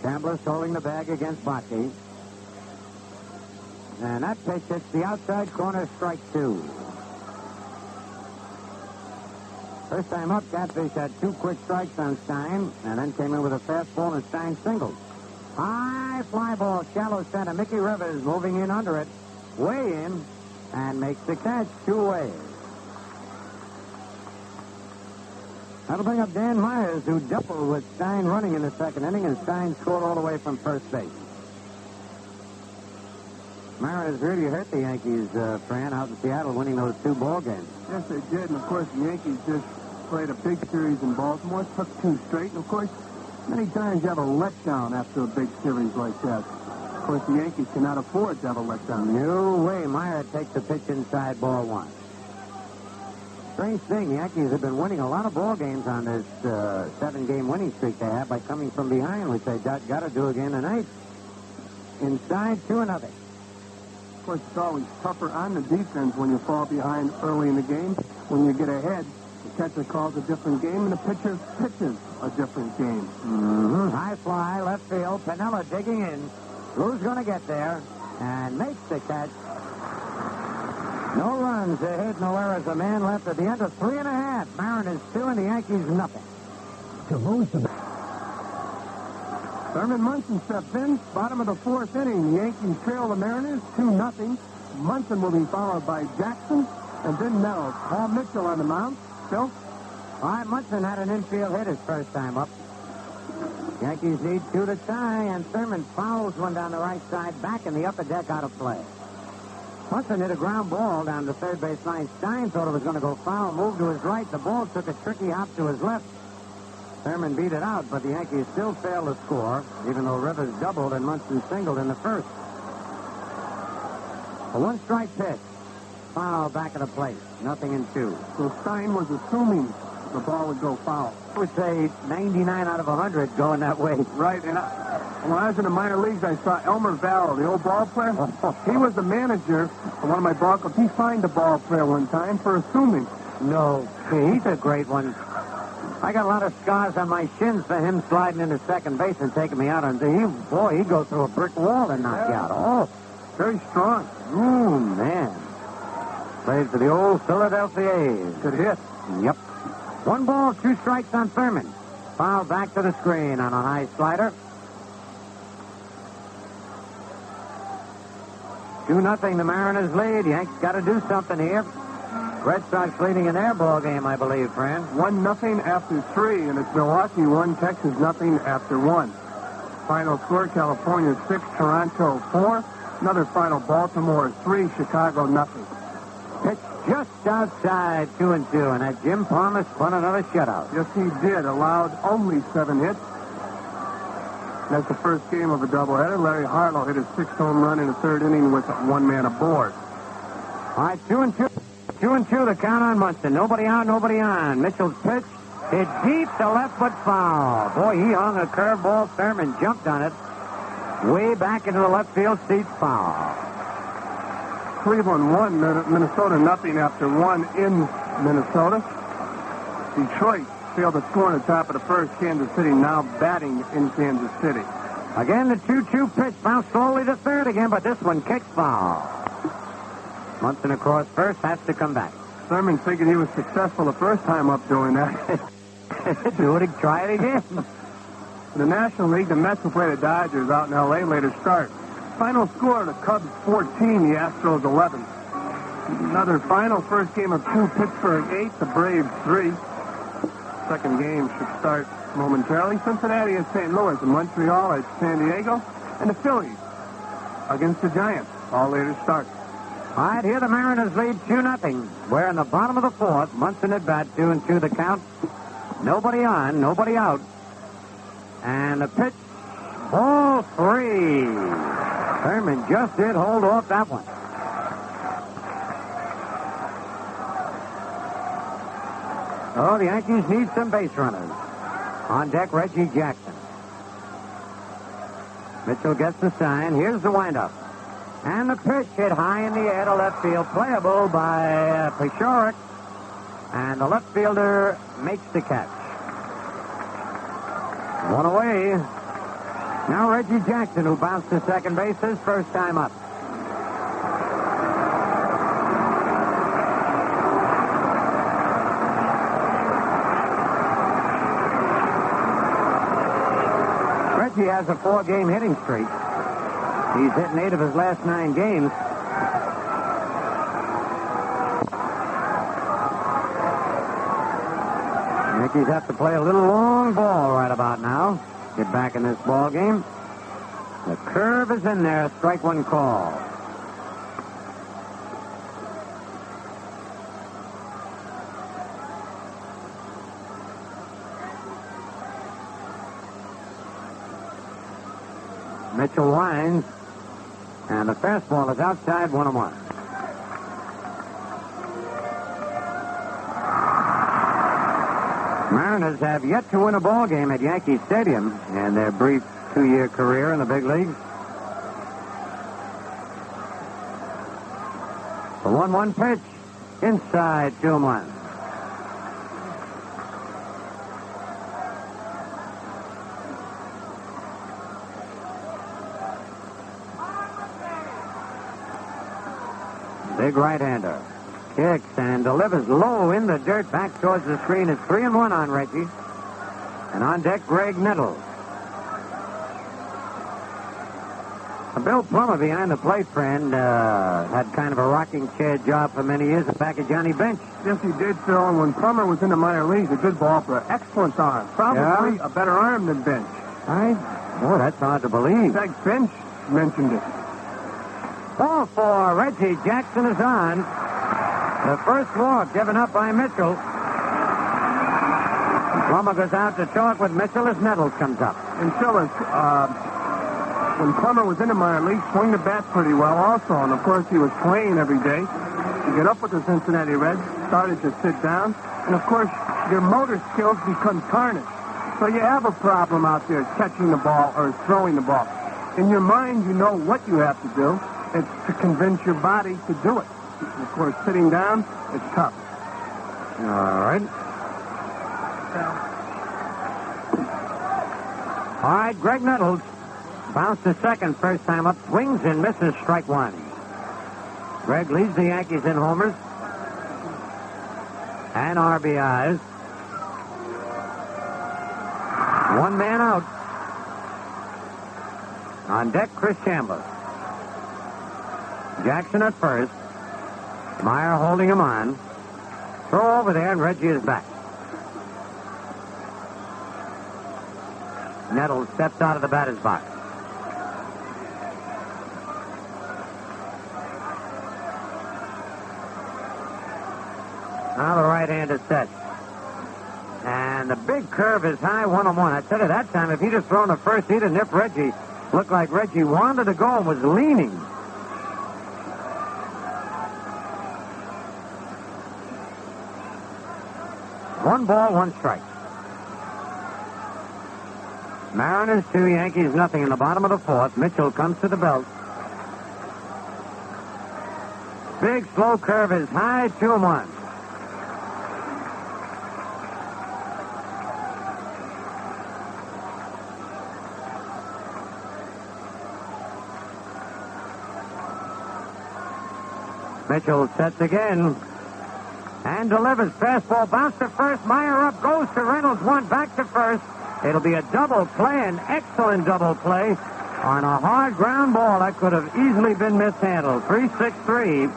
[SPEAKER 8] Chambliss holding the bag against Bucky. And that pitch hits the outside corner, strike 2. First time up, Catfish had 2 quick strikes on Stein, and then came in with a fastball and Stein singled. High fly ball, shallow center. Mickey Rivers moving in under it. Way in, and makes the catch 2 away. That'll bring up Dan Myers, who doubled with Stein running in the second inning, and Stein scored all the way from first base. Mariners really hurt the Yankees, Fran, out in Seattle, winning those 2 ball games.
[SPEAKER 1] Yes, they did. And, of course, the Yankees just played a big series in Baltimore, took 2 straight. And, of course, many times you have a letdown after a big series like that. Of course, the Yankees cannot afford to have a letdown.
[SPEAKER 8] No way. Meyer takes the pitch inside, ball 1. Strange thing, the Yankees have been winning a lot of ball games on this 7-game winning streak they have by coming from behind, which they got to do again tonight. Inside, 2-0.
[SPEAKER 1] Of course, it's always tougher on the defense when you fall behind early in the game. When you get ahead, the catcher calls a different game, and the pitcher pitches a different game.
[SPEAKER 8] Mm-hmm. High fly, left field. Piniella digging in. Lou's going to get there and makes the catch. No runs, a hit, no errors. A man left at the end of 3.5. Mariners 2 and the Yankees nothing.
[SPEAKER 3] To lose the...
[SPEAKER 1] Thurman Munson steps in, bottom of the 4th inning. The Yankees trail the Mariners 2-0. Munson will be followed by Jackson and then Nettles. Paul Mitchell on the mound. Phil?
[SPEAKER 8] All right, Munson had an infield hit his first time up. Yankees need 2 to tie, and Thurman fouls one down the right side, back in the upper deck, out of play. Munson hit a ground ball down the third base line. Stein thought it was going to go foul, moved to his right. The ball took a tricky hop to his left. Thurman beat it out, but the Yankees still failed to score, even though Rivers doubled and Munson singled in the first. A 1-strike pitch. Foul back at the plate. 0-2.
[SPEAKER 1] So Stein was assuming the ball would go foul.
[SPEAKER 8] I would say 99 out of 100 going that way.
[SPEAKER 1] Right, and when I was in the minor leagues, I saw Elmer Vallow, the old ball player. He was the manager of one of my ball clubs. He fined a ball player one time for assuming.
[SPEAKER 8] No, he's a great one. I got a lot of scars on my shins for him sliding into second base and taking me out. And he'd go through a brick wall and knock you out. Oh,
[SPEAKER 1] very strong.
[SPEAKER 8] Man. Played for the old Philadelphia A's.
[SPEAKER 1] Good hit.
[SPEAKER 8] Yep. 1 ball, 2 strikes on Thurman. Foul back to the screen on a high slider. 2-0, the Mariners lead. Yanks got to do something here. Red Sox leading in their ball game, I believe, Fran.
[SPEAKER 1] 1-0 after 3, and it's Milwaukee 1, Texas 0 after 1. Final score, California 6, Toronto 4. Another final, Baltimore 3, Chicago 0.
[SPEAKER 8] Pitch just outside 2-2, and that Jim Palmer spun another shutout.
[SPEAKER 1] Yes, he did. Allowed only 7 hits. That's the first game of a doubleheader. Larry Harlow hit his 6th home run in the 3rd inning with 1 man aboard.
[SPEAKER 8] All right, 2-2. 2-2, the count on Munson. Nobody out, nobody on. Mitchell's pitch hit deep to left, but foul. Boy, he hung a curveball. Thurman jumped on it. Way back into the left field seats, foul.
[SPEAKER 1] Cleveland 1, Minnesota 0 after 1 in Minnesota. Detroit failed to score in the top of the first. Kansas City now batting in Kansas City.
[SPEAKER 8] Again, the 2-2 pitch bounced slowly to third again, but this one kicks foul. Munson across first, has to come back.
[SPEAKER 1] Thurman figured he was successful the first time up doing that.
[SPEAKER 8] Try it again.
[SPEAKER 1] In the National League, the Mets will play the Dodgers out in L.A. later start. Final score, the Cubs 14, the Astros 11. Another final, first game of 2, Pittsburgh 8, the Braves 3. Second game should start momentarily. Cincinnati at St. Louis, and Montreal at San Diego, and the Phillies against the Giants. All later start.
[SPEAKER 8] All right, here the Mariners lead 2-0. We're in the bottom of the 4th. Munson at bat, 2-2 the count. Nobody on, nobody out. And the pitch, ball 3. Thurman just did hold off that one. Oh, the Yankees need some base runners. On deck, Reggie Jackson. Mitchell gets the sign. Here's the windup. And the pitch hit high in the air to left field, playable by Paciorek. And the left fielder makes the catch. 1 away. Now Reggie Jackson, who bounced to second base his first time up. Reggie has a 4-game hitting streak. He's hit in 8 of his last 9 games. Yankees have to play a little long ball right about now. Get back in this ball game. The curve is in there. Strike 1 call. Mitchell winds, and the fastball is outside, 1-1. Mariners have yet to win a ball game at Yankee Stadium in their brief 2-year career in the big leagues. The 1-1 pitch, inside 2-1. Big right-hander. Kicks and delivers low in the dirt back towards the screen. It's 3-1 on Reggie. And on deck, Graig Nettles. Bill Plummer behind the plate, friend, had kind of a rocking chair job for many years back at Johnny Bench.
[SPEAKER 1] Yes, he did, Phil. And when Plummer was in the minor leagues, a good ball for an excellent arm. Probably a better arm than Bench.
[SPEAKER 8] Boy, that's hard to believe.
[SPEAKER 1] In fact, Bench mentioned it.
[SPEAKER 8] Ball for Reggie Jackson is on. The first walk given up by Mitchell. Plummer goes out to talk with Mitchell as Nettles comes up.
[SPEAKER 1] And Phyllis, when Plummer was in the minor league, swung the bat pretty well also. And, of course, he was playing every day. To get up with the Cincinnati Reds, started to sit down. And, of course, your motor skills become tarnished. So you have a problem out there catching the ball or throwing the ball. In your mind, you know what you have to do. It's to convince your body to do it. And of course, sitting down, it's tough.
[SPEAKER 8] All right. All right, Graig Nettles bounced to second first time up, swings and misses, strike one. Graig leads the Yankees in homers and RBIs. One man out. On deck, Chris Chambliss. Jackson at first. Meyer holding him on. Throw over there, and Reggie is back. Nettles steps out of the batter's box. Now the right-hander set. And the big curve is high, 1-1. I tell you, that time, if he'd have thrown the first, he'd have nipped Reggie. Looked like Reggie wanted to go and was leaning. One ball, one strike. Mariners 2, Yankees nothing in the bottom of the fourth. Mitchell comes to the belt. Big slow curve is high, 2-1. Mitchell sets again. And delivers. Fastball bounce to first. Meyer up. Goes to Reynolds. One back to first. It'll be a double play, an excellent double play on a hard ground ball that could have easily been mishandled. 3-6-3.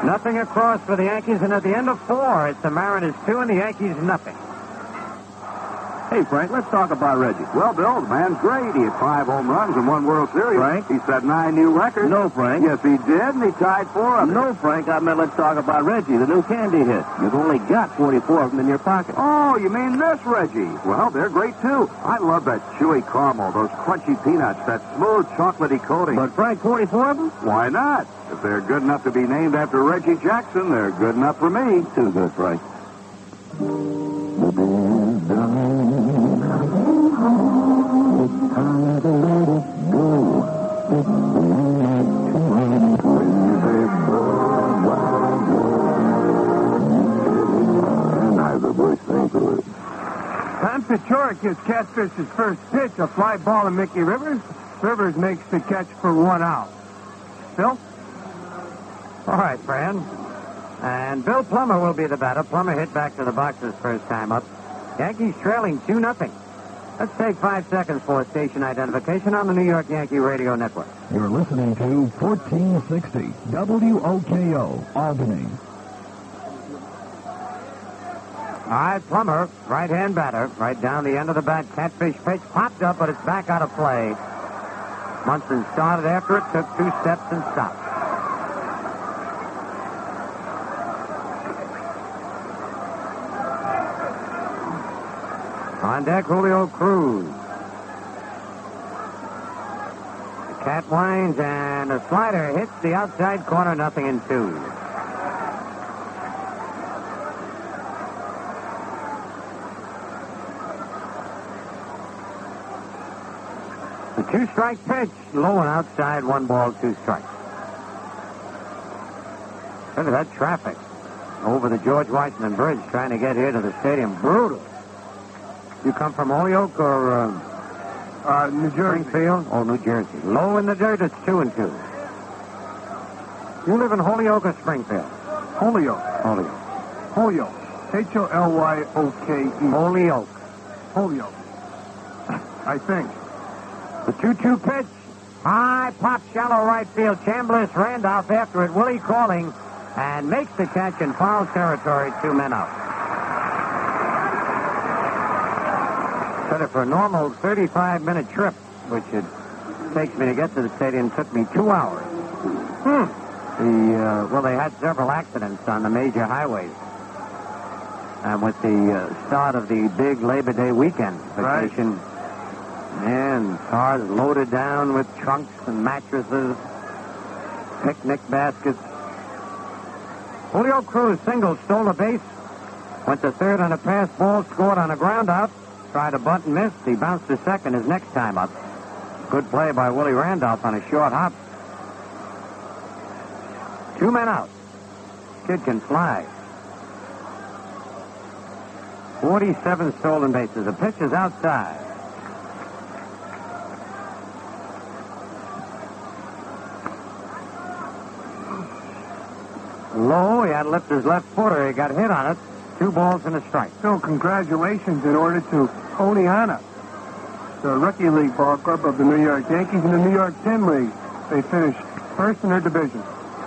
[SPEAKER 8] Nothing across for the Yankees, and at the end of 4, it's the Mariners 2 and the Yankees nothing.
[SPEAKER 5] Hey, Frank, let's talk about Reggie. Well, Bill, the man's great. He had 5 home runs and 1 World Series.
[SPEAKER 2] Frank?
[SPEAKER 5] He set 9 new records.
[SPEAKER 2] No, Frank.
[SPEAKER 5] Yes, he did, and he tied 4 of them.
[SPEAKER 2] No, Frank. I meant let's talk about Reggie, the new candy hit. You've only got 44 of them in your pocket.
[SPEAKER 5] Oh, you mean this Reggie? Well, they're great, too. I love that chewy caramel, those crunchy peanuts, that smooth chocolatey coating.
[SPEAKER 2] But, Frank, 44 of them?
[SPEAKER 5] Why not? If they're good enough to be named after Reggie Jackson, they're good enough for me.
[SPEAKER 2] Too good, Frank.
[SPEAKER 3] Time to let it go. It's
[SPEAKER 1] Tom Paciorek gives Catfish his first pitch, a fly ball to Mickey Rivers. Rivers makes the catch for 1 out. Phil?
[SPEAKER 8] All right, Fran. And Bill Plummer will be the batter. Plummer hit back to the box his first time up. Yankees trailing 2-0. Let's take 5 seconds for station identification on the New York Yankee Radio Network.
[SPEAKER 3] You're listening to 1460 WOKO, Albany.
[SPEAKER 8] All right, Plummer, right-hand batter, right down the end of the bat. Catfish pitch popped up, but it's back out of play. Munson started after it, took 2 steps and stopped. On deck, Julio Cruz. Pat winds, and a slider hits the outside corner, 0-2. The 2-strike pitch, low and outside, 1 ball, 2 strikes. Look at that traffic over the George Washington Bridge trying to get here to the stadium. Brutal. You come from Holyoke or
[SPEAKER 1] New Jersey.
[SPEAKER 8] Springfield? Oh, New Jersey. Low in the dirt, it's 2-2. You live in Holyoke or Springfield?
[SPEAKER 1] Holyoke.
[SPEAKER 8] Holyoke.
[SPEAKER 1] Holyoke. Holyoke.
[SPEAKER 8] Holyoke.
[SPEAKER 1] Holyoke. I think.
[SPEAKER 8] The 2-2 pitch. High pop, shallow right field. Chambliss, Randolph after it. Willie calling and makes the catch in foul territory. 2 men out. Said it for a normal 35-minute trip, which it takes me to get to the stadium, took me 2 hours. They had several accidents on the major highways. And with the start of the big Labor Day weekend vacation, and cars loaded down with trunks and mattresses, picnic baskets. Julio Cruz single, stole a base, went to third on a pass ball, scored on a ground out, tried a bunt and missed. He bounced to second his next time up. Good play by Willie Randolph on a short hop. 2 men out. Kid can fly. 47 stolen bases. The pitch is outside. Low, he had to lift his left footer. He got hit on it. 2 balls and a strike.
[SPEAKER 1] So congratulations in order to Oneonta, the rookie league ball club of the New York Yankees in the New York 10 League. They finished first in their division.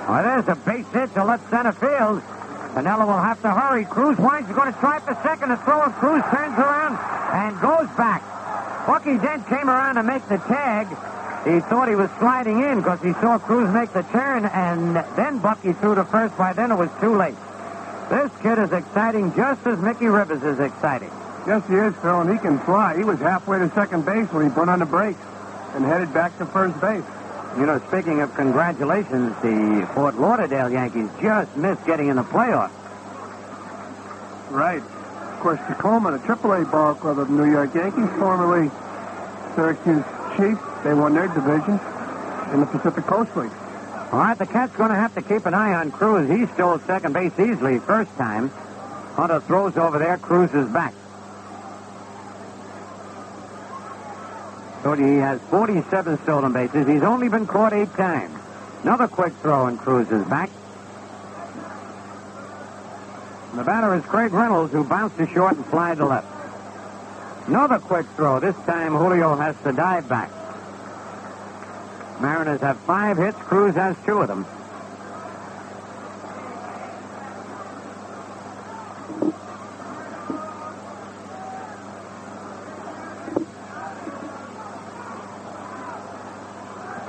[SPEAKER 8] Oh, there's a base hit to left center field. Piniella will have to hurry. Cruz winds, going to try for second. The throw, Cruz turns around and goes back. Bucky Dent came around to make the tag. He thought he was sliding in because he saw Cruz make the turn, and then Bucky threw to first. By then it was too late. This kid is exciting just as Mickey Rivers is exciting.
[SPEAKER 1] Yes, he is, Phil, and he can fly. He was halfway to second base when he put on the brakes and headed back to first base.
[SPEAKER 8] You know, speaking of congratulations, the Fort Lauderdale Yankees just missed getting in the playoffs.
[SPEAKER 1] Right. Of course, Tacoma, the AAA ball club of the New York Yankees, formerly Syracuse Chiefs, they won their division in the Pacific Coast League.
[SPEAKER 8] All right, the Cat's going to have to keep an eye on Cruz. He stole second base easily first time. Hunter throws over there. Cruz is back. So he has 47 stolen bases. He's only been caught 8 times. Another quick throw, and Cruz is back. The batter is Craig Reynolds, who bounced to short and flied to left. Another quick throw. This time Julio has to dive back. Mariners have 5 hits. Cruz has 2 of them.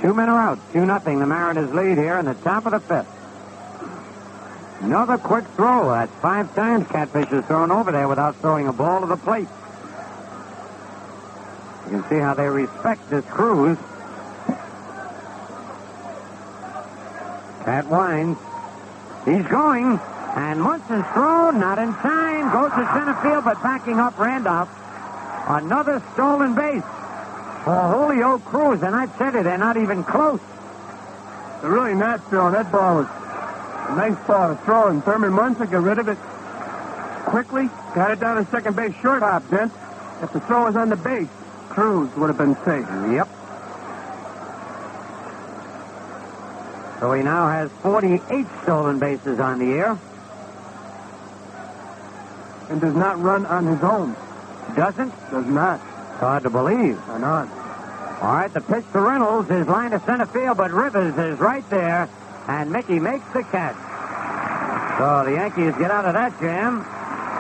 [SPEAKER 8] Two men are out. 2-0. The Mariners lead here in the top of the 5th. Another quick throw. That's 5 times Catfish has thrown over there without throwing a ball to the plate. You can see how they respect this Cruz. Cat winds. He's going. And Munson's thrown, not in time. Goes to center field, but backing up Randolph. Another stolen base for Julio Cruz. And I said it, they're not even close.
[SPEAKER 1] They're really not, Phil. That ball was a nice ball to throw, and Thurman Munson got rid of it quickly. Got it down to second base short hop, Dent. If the throw was on the base, Cruz would have been safe.
[SPEAKER 8] Yep. So he now has 48 stolen bases on the year.
[SPEAKER 1] And does not run on his own.
[SPEAKER 8] Doesn't?
[SPEAKER 1] Does not.
[SPEAKER 8] It's hard to believe.
[SPEAKER 1] Why not?
[SPEAKER 8] All right, the pitch to Reynolds is line to center field, but Rivers is right there, and Mickey makes the catch. So the Yankees get out of that jam.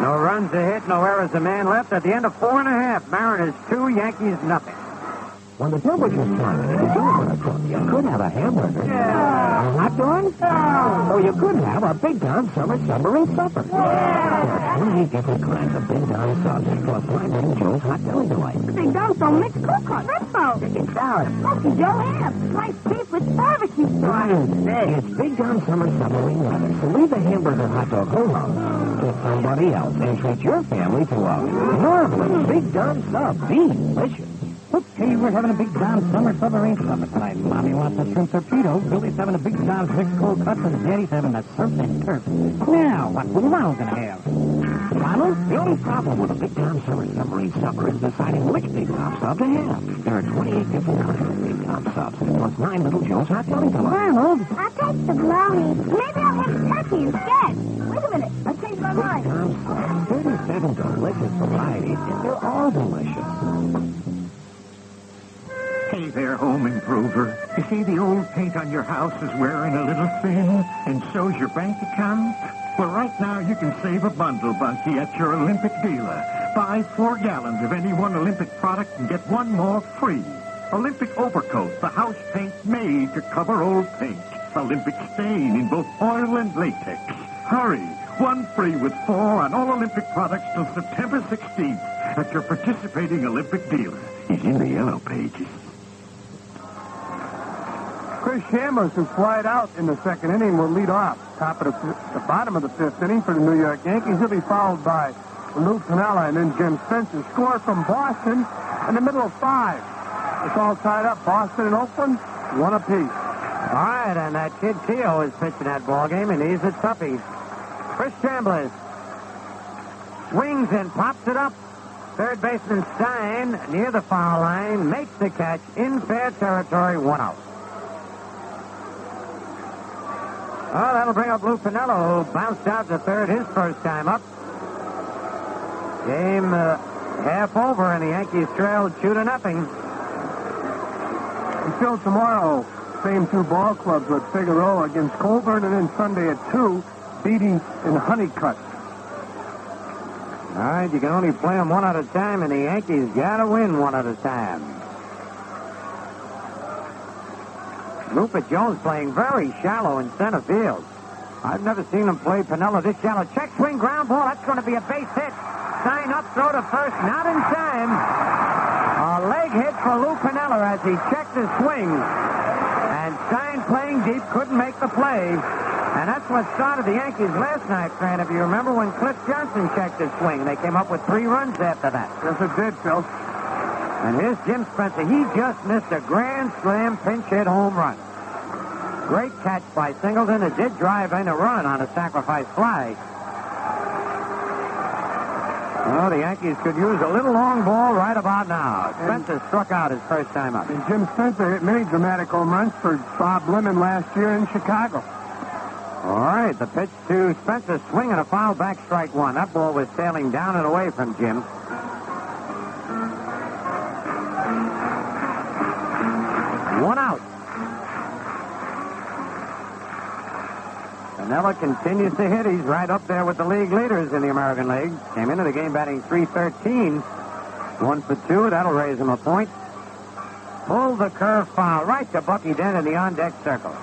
[SPEAKER 8] No runs a hit, no errors a man left. At the end of 4 1/2, Mariners 2, Yankees nothing.
[SPEAKER 3] When the temperature's plummet, it's over. cook. You could have a hamburger.
[SPEAKER 1] Yeah.
[SPEAKER 3] A hot dog?
[SPEAKER 1] Yeah.
[SPEAKER 3] Or you could have a Big Don Summer Submarine Supper.
[SPEAKER 1] Yeah.
[SPEAKER 3] There are 28 different kinds of Big Don subs, plus 9 Little Joe's Hot Deli Delight.
[SPEAKER 4] Big Don's don't mix cook-cut. Rippo.
[SPEAKER 3] Chicken salad.
[SPEAKER 4] Bucky Joe ham. Sliced beef with barbecue sauce.
[SPEAKER 3] It's Big Don Summer Submarine Lettuce. So leave the hamburger hot dog home to somebody else and treat your family to a marvelous Big Don sub. Be delicious.
[SPEAKER 8] Okay, we're having a Big Don Summer Submarine Supper tonight. Mommy wants a shrimp torpedo. Billy's having a Big Don's mixed cold cuts, and Daddy's having a surf and turf. Now, what's Ronald going to have?
[SPEAKER 3] Ronald, the only problem with a Big Don Summer Submarine Supper is deciding which Big Don sub to have. There are 28 different kinds of Big Don subs, plus 9 Little Joe's Hot Deli Delight.
[SPEAKER 4] Ronald, I'll take the brownie. Maybe I'll have turkey instead. Wait a minute. I'll change my
[SPEAKER 3] Big
[SPEAKER 4] mind.
[SPEAKER 3] Don subs, 37 delicious varieties, and they're all delicious.
[SPEAKER 9] Hey there, home improver. You see the old paint on your house is wearing a little thin, and so's your bank account? Well, right now you can save a bundle, Bunky, at your Olympic dealer. Buy 4 gallons of any one Olympic product and get 1 more free. Olympic Overcoat, the house paint made to cover old paint. Olympic Stain in both oil and latex. Hurry, 1 free with 4 on all Olympic products till September 16th at your participating Olympic dealer. He's in the yellow pages.
[SPEAKER 1] Chris Chambliss, who flied out in the second inning, will lead off. Top of the bottom of the 5th inning for the New York Yankees. He'll be followed by Lou Piniella and then Jim Spencer. Score from Boston in the middle of 5. It's all tied up. Boston and Oakland, 1 apiece.
[SPEAKER 8] All right, and that kid Keogh is pitching that ball game, and he's a toughie. Chris Chambliss swings and pops it up. Third baseman Stein, near the foul line, makes the catch in fair territory, 1 out. Oh, that'll bring up Lou Piniella, who bounced out to third his first time up. Game half over, and the Yankees trailed 2-0.
[SPEAKER 1] Until tomorrow, same 2 ball clubs with Figueroa against Colburn, and then Sunday at 2, Beatty and Honeycutt.
[SPEAKER 8] All right, you can only play them 1 at a time, and the Yankees got to win 1 at a time. Ruppert Jones playing very shallow in center field. I've never seen him play Piniella this shallow. Check swing, ground ball. That's going to be a base hit. Stein up, throw to first, not in time. A leg hit for Lou Piniella as he checked his swing. And Stein playing deep couldn't make the play. And that's what started the Yankees last night, Fran. If you remember when Cliff Johnson checked his swing, they came up with 3 runs after that.
[SPEAKER 1] Yes, it did, Phil.
[SPEAKER 8] And here's Jim Spencer. He just missed a grand slam pinch hit home run. Great catch by Singleton. It did drive in a run on a sacrifice fly. Oh, the Yankees could use a little long ball right about now. Spencer struck out his first time up.
[SPEAKER 1] And Jim Spencer hit many dramatic home runs for Bob Lemon last year in Chicago.
[SPEAKER 8] All right, the pitch to Spencer, swinging a foul back, strike 1. That ball was sailing down and away from Jim. One out. Piniella continues to hit. He's right up there with the league leaders in the American League. Came into the game batting .313. 1 for 2. That'll raise him a point. Pulled the curve foul right to Bucky Dent in the on-deck circle.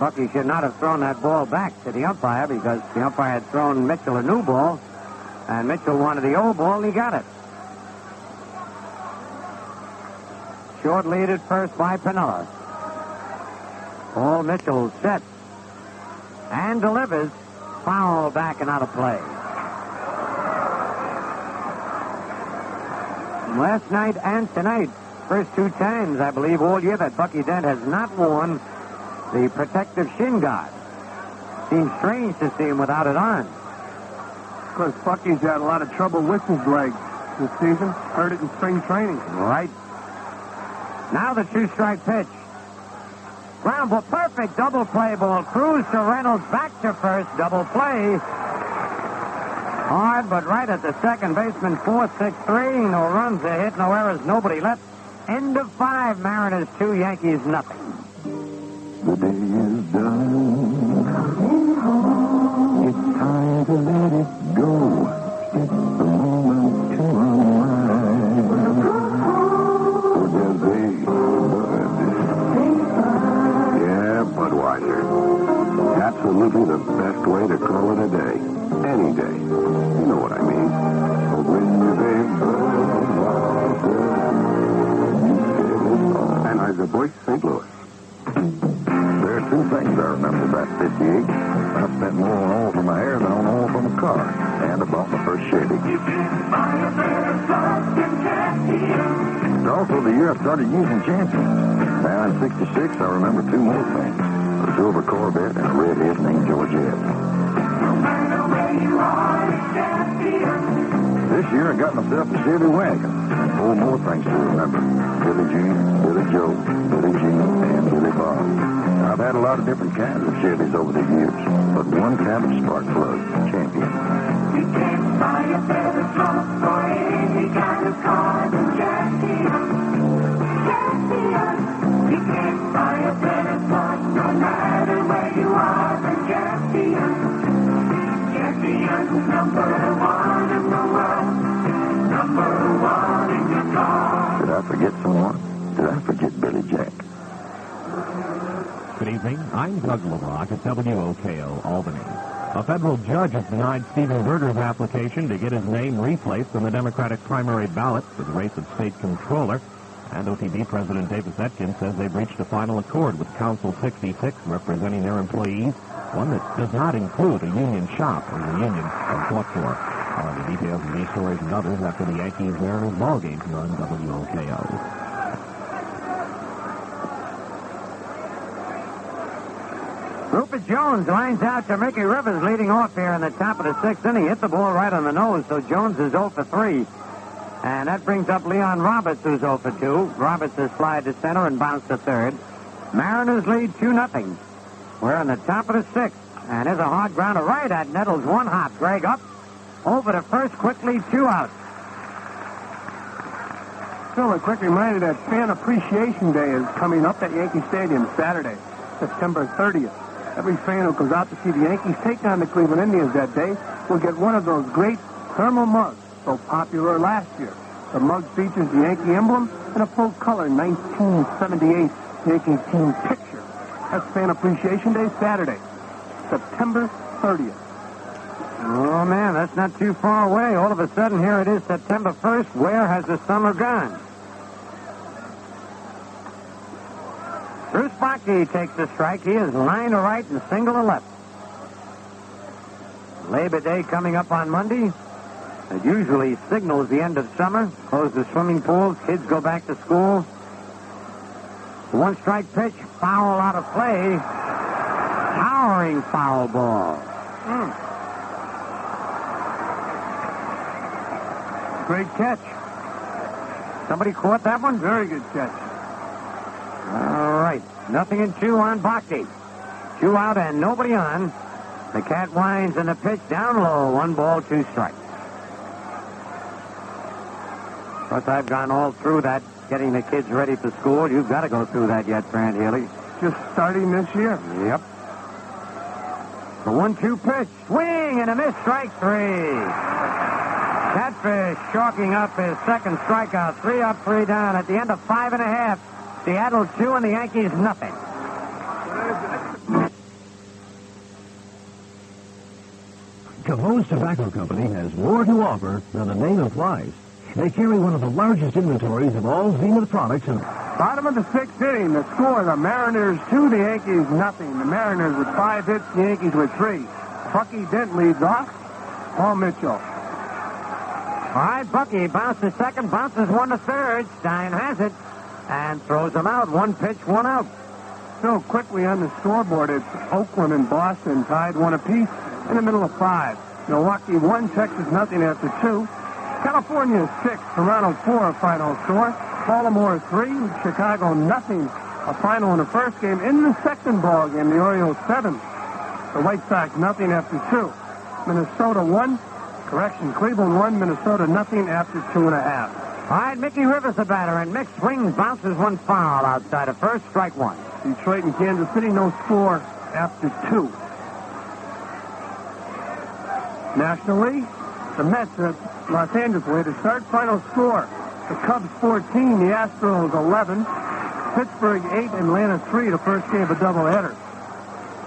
[SPEAKER 8] Bucky should not have thrown that ball back to the umpire because the umpire had thrown Mitchell a new ball, and Mitchell wanted the old ball, and he got it. Short lead at first by Piniella. Paul Mitchell sets and delivers. Foul back and out of play. Last night and tonight, first 2 times, I believe, all year that Bucky Dent has not worn the protective shin guard. Seems strange to see him without it on.
[SPEAKER 1] Of course, Bucky's had a lot of trouble with his leg this season. Hurt it in spring training.
[SPEAKER 8] Right. Now the 2-strike pitch. Ground ball, perfect double play ball. Cruz to Reynolds, back to first, double play. Hard, but right at the second baseman, 4-6-3. No runs, a hit, no errors, nobody left. End of 5, Mariners 2, Yankees nothing.
[SPEAKER 5] The day is done. It's time to let it go. It's the moment to unwind. Or does they, Bud? Yeah, Budweiser. Absolutely the best way to call it a day. Any day. You know what I mean. But when you say Budweiser, Anheuser-Busch, St. Louis. There are two things I remember about 58. I spent more on oil for my hair than on oil for my car. And I bought my first Chevy. It's also the year I started using Champion. Now in 66, I remember two more things. A silver Corvette and a redhead named Georgette. This year I got myself a Chevy wagon. And four more things to remember. Billy Jean, Billy Joe, Billy Jean, and Billy Bob. I've had a lot of different kinds of Chevys over the years, but one kind of spark plug, Champion.
[SPEAKER 6] You can't buy a better truck for any kind of car than Champion. Champion. You can't buy a better truck no matter where you are than Champion. Champion's number one in the world. Number one in your car.
[SPEAKER 5] Did I forget someone? Did I forget Billy Jack?
[SPEAKER 3] Good evening. I'm Doug LeBlanc at WOKO Albany. A federal judge has denied Stephen Berger's application to get his name replaced on the Democratic primary ballot for the race of state controller. And OTB President Davis Etkin says they've reached a final accord with Council 66 representing their employees, one that does not include a union shop or the union are fought for. The details of these stories and others after the Yankees-Mariners ballgame here on WOKO.
[SPEAKER 8] Ruppert Jones lines out to Mickey Rivers leading off here in the top of the sixth inning. Hit the ball right on the nose, so Jones is 0 for 3. And that brings up Leon Roberts, who's 0 for 2. Roberts has slid to center and bounced to third. Mariners lead 2-0. We're in the top of the sixth. And there's a hard grounder right at Nettles. One hop. Graig up. Over to first quickly. 2 out.
[SPEAKER 1] Still a quick reminder that Fan Appreciation Day is coming up at Yankee Stadium Saturday, September 30th. Every fan who goes out to see the Yankees take on the Cleveland Indians that day will get one of those great thermal mugs so popular last year. The mug features the Yankee emblem and a full-color 1978 Yankee team picture. That's Fan Appreciation Day Saturday, September 30th.
[SPEAKER 8] Oh, man, that's not too far away. All of a sudden, here it is, September 1st. Where has the summer gone? Bruce Bochte takes the strike. He is line to right and single to left. Labor Day coming up on Monday. It usually signals the end of summer. Close the swimming pools. Kids go back to school. One strike pitch. Foul out of play. Towering foul ball.
[SPEAKER 1] Great catch.
[SPEAKER 8] Somebody caught that one?
[SPEAKER 1] Very good catch.
[SPEAKER 8] All right. 0-2 on Bochte. 2 out and nobody on. The cat winds and the pitch down low. 1 ball, 2 strikes. Of course, I've gone all through that, getting the kids ready for school. You've got to go through that yet, Grant Healy.
[SPEAKER 1] Just starting this year.
[SPEAKER 8] Yep. The 1-2 pitch. Swing and a miss. Strike 3. Catfish chalking up his second strikeout. 3 up, 3 down. At the end of 5.5. Seattle 2 and the Yankees nothing.
[SPEAKER 3] Capone's Tobacco Company has more to offer than the name implies. They carry one of the largest inventories of all Zenith products. And
[SPEAKER 1] bottom of the sixth inning, the score, the Mariners 2, the Yankees nothing. The Mariners with 5 hits, the Yankees with 3. Bucky Dent leads off. Paul Mitchell.
[SPEAKER 8] All right, Bucky bounces second, bounces 1 to third. Stein has it and throws him out. 1 pitch, 1 out.
[SPEAKER 1] So quickly on the scoreboard, it's Oakland and Boston tied 1 apiece in the middle of 5. Milwaukee 1, Texas nothing after 2. California 6, Toronto 4, final score. Baltimore 3, Chicago nothing. A final in the first game. In the second ball game, the Orioles 7. The White Sox nothing after 2. Minnesota 1. Cleveland 1, Minnesota nothing after 2.5.
[SPEAKER 8] All right, Mickey Rivers the batter, and Mick swings, bounces 1 foul outside of first, strike 1.
[SPEAKER 1] Detroit and Kansas City, no score after 2. National League, the Mets are at Los Angeles way to start. Final score, the Cubs 14, the Astros 11, Pittsburgh 8, Atlanta 3, the first game of a doubleheader.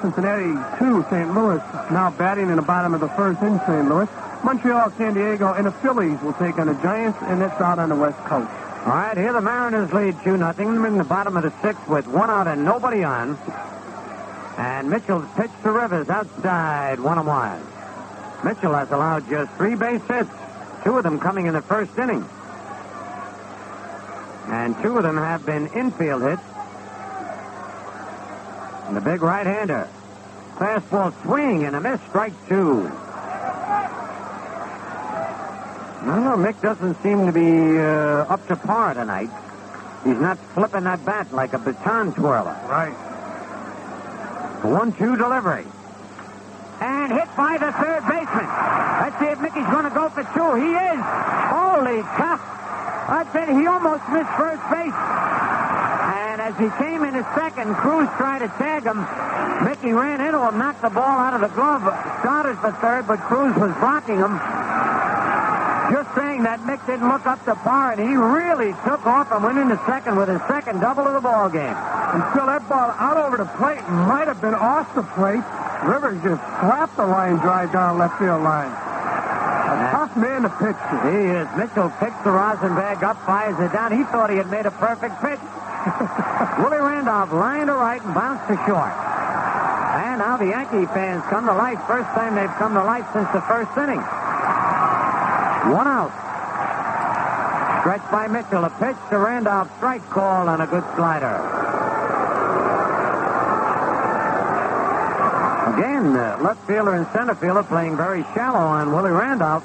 [SPEAKER 1] Cincinnati 2, St. Louis now batting in the bottom of the first in St. Louis. Montreal, San Diego, and the Phillies will take on the Giants, and it's out on the West Coast.
[SPEAKER 8] All right, here the Mariners lead 2-0 in the bottom of the sixth with one out and nobody on. And Mitchell's pitch to Rivers outside, 1-1. Mitchell has allowed just 3 base hits, 2 of them coming in the first inning. And 2 of them have been infield hits. And the big right-hander. Fastball swing and a miss, strike 2. No, Mick doesn't seem to be up to par tonight. He's not flipping that bat like a baton twirler.
[SPEAKER 1] Right.
[SPEAKER 8] 1-2 delivery. And hit by the third baseman. Let's see if Mickey's going to go for 2. He is. Holy cow. I said he almost missed first base. And as he came into second, Cruz tried to tag him. Mickey ran into him, knocked the ball out of the glove, started for third, but Cruz was blocking him. Just saying that Mick didn't look up to par, and he really took off and went into second with his second double of the ball game.
[SPEAKER 1] Until that ball out over the plate might have been off the plate. Rivers just slapped the line drive down left field line. A tough man to pitch to.
[SPEAKER 8] He is. Mitchell picks the rosin bag up, fires it down. He thought he had made a perfect pitch. Willie Randolph line to right and bounced to short. And now the Yankee fans come to life. First time they've come to life since the first inning. 1 out. Stretched by Mitchell. A pitch to Randolph. Strike call on a good slider. Again, left fielder and center fielder playing very shallow on Willie Randolph.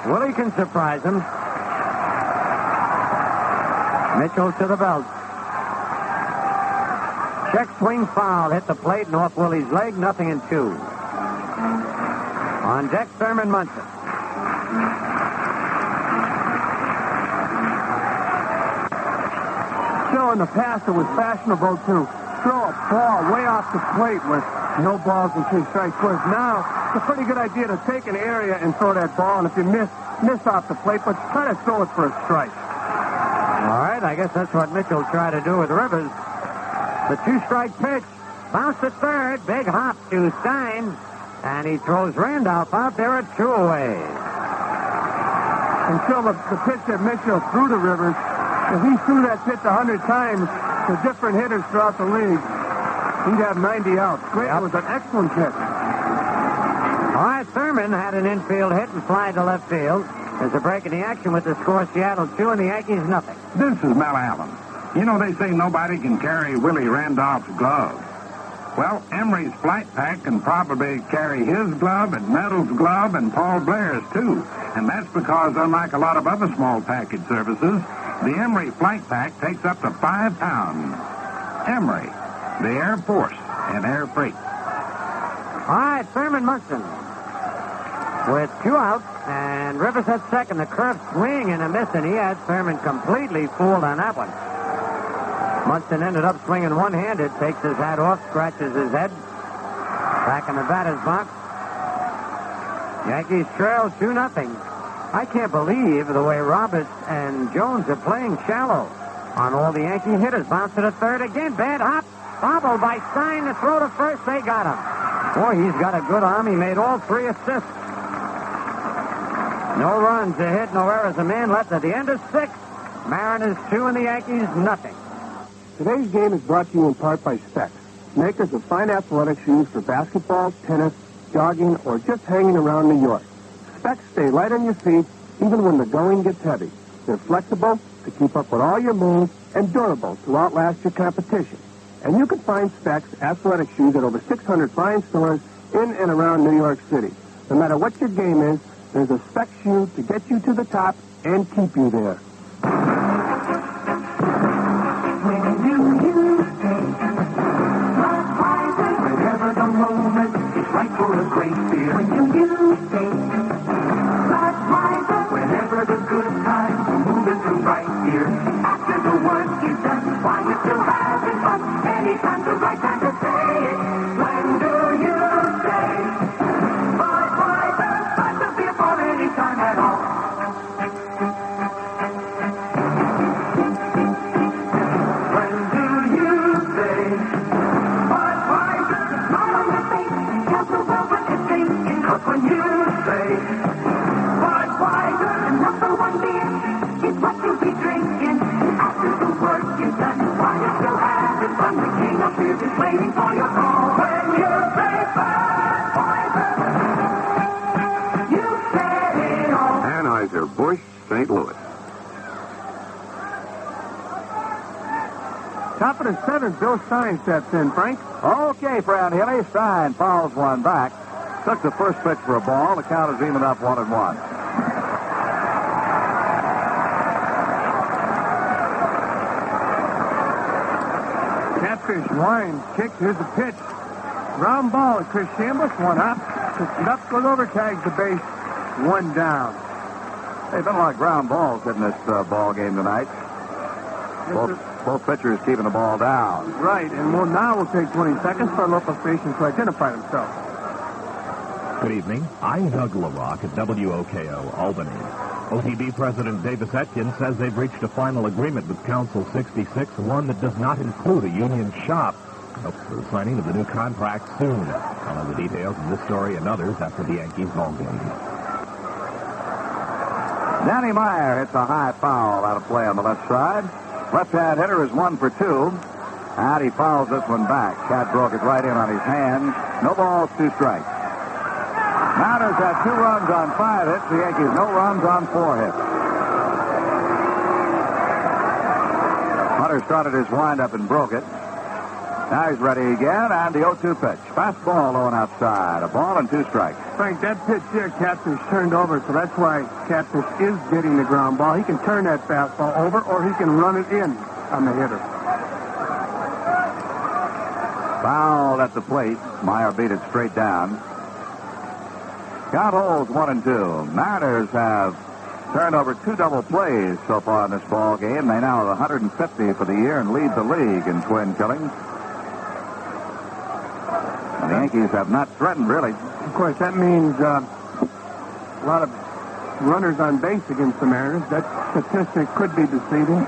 [SPEAKER 8] Willie can surprise him. Mitchell to the belt. Check swing foul. Hit the plate and off Willie's leg. 0-2. On deck, Thurman Munson.
[SPEAKER 1] Still in the past, it was fashionable to throw a ball way off the plate with no balls and 2 strikes. Whereas now, it's a pretty good idea to take an area and throw that ball, and if you miss off the plate, but try to throw it for a strike.
[SPEAKER 8] All right, I guess that's what Mitchell tried to do with Rivers. The 2-strike pitch. Bounce to third. Big hop to Stein. And he throws Randolph out there at 2 away.
[SPEAKER 1] Until the pitch that Mitchell threw to Rivers, if he threw that pitch 100 times to different hitters throughout the league, he'd have 90 outs. It was an excellent pitch.
[SPEAKER 8] All right, Thurman had an infield hit and fly to left field. There's a break in the action with the score Seattle 2 and the Yankees 0.
[SPEAKER 5] This is Mel Allen. You know, they say nobody can carry Willie Randolph's glove. Well, Emery's flight pack can probably carry his glove and Nettles' glove and Paul Blair's, too. And that's because, unlike a lot of other small package services, the Emery flight pack takes up to 5 pounds. Emery, the Air Force and Air Freight.
[SPEAKER 8] All right, Thurman Munson with 2 outs, and Rivers at second. The curve swing and a miss, and he had Thurman completely fooled on that one. Munson ended up swinging one-handed, takes his hat off, scratches his head. Back in the batter's box. Yankees trail 2-0. I can't believe the way Roberts and Jones are playing shallow on all the Yankee hitters. Bounce to the third again. Bad hop. Bobble by Stein to throw to first. They got him. Boy, he's got a good arm. He made all 3 assists. No runs, a hit, no errors. A man left at the end of 6. Mariners 2 and the Yankees 0.
[SPEAKER 1] Today's game is brought to you in part by Specs, makers of fine athletic shoes for basketball, tennis, jogging, or just hanging around New York. Specs stay light on your feet even when the going gets heavy. They're flexible to keep up with all your moves and durable to outlast your competition. And you can find Specs athletic shoes at over 600 fine stores in and around New York City. No matter what your game is, there's a Specs shoe to get you to the top and keep you there.
[SPEAKER 6] Whenever the moment is right for a great beer. When you say Budweiser, whenever the good times are moving through right here. After the work is done, while you're still having fun, anytime's the right time to say it. When do you say Budweiser? work is done. While you're still having fun, the king of beers is waiting for your call. When you say Budweiser, you said it all.
[SPEAKER 5] Anheuser-Busch, St. Louis.
[SPEAKER 1] Top of the seventh, Bill Stein steps in, Frank.
[SPEAKER 2] Okay, Fran Hilly. Stein fouls one back. Took the first pitch for a ball. The count is even up 1-1.
[SPEAKER 1] Catfish winds, kick. Here's the pitch. Ground ball. Chris Chambliss, one up. Picks it up, goes over, tags the base. One down.
[SPEAKER 2] They've been a lot of ground balls in this ball game tonight. Both pitchers keeping the ball down.
[SPEAKER 1] Right, and now we'll take 20 seconds for a local station to identify themselves.
[SPEAKER 3] Good evening. I'm Doug LaRock at WOKO, Albany. OTB President Davis Etkin says they've reached a final agreement with Council 66, one that does not include a union shop. Hopes for the signing of the new contract soon. I'll have the details of this story and others after the Yankees ball game.
[SPEAKER 2] Danny Meyer hits a high foul out of play on the left side. Left-hand hitter is 1 for 2. And he fouls this one back. Cat broke it right in on his hands. No balls, 2 strikes. Matters had 2 runs on 5 hits. The Yankees no runs on 4 hits. Hunter started his windup and broke it. Now he's ready again, and the 0-2 pitch. Fastball low and outside. A ball and 2 strikes.
[SPEAKER 1] Frank, that pitch there, Catfish turned over, so that's why Catfish is getting the ground ball. He can turn that fastball over, or he can run it in on the hitter.
[SPEAKER 2] Fouled at the plate. Meyer beat it straight down. Count holds 1-2. Mariners have turned over 2 double plays so far in this ball game. They now have 150 for the year and lead the league in twin killings. And the Yankees have not threatened, really.
[SPEAKER 1] Of course, that means a lot of runners on base against the Mariners. That statistic could be deceiving.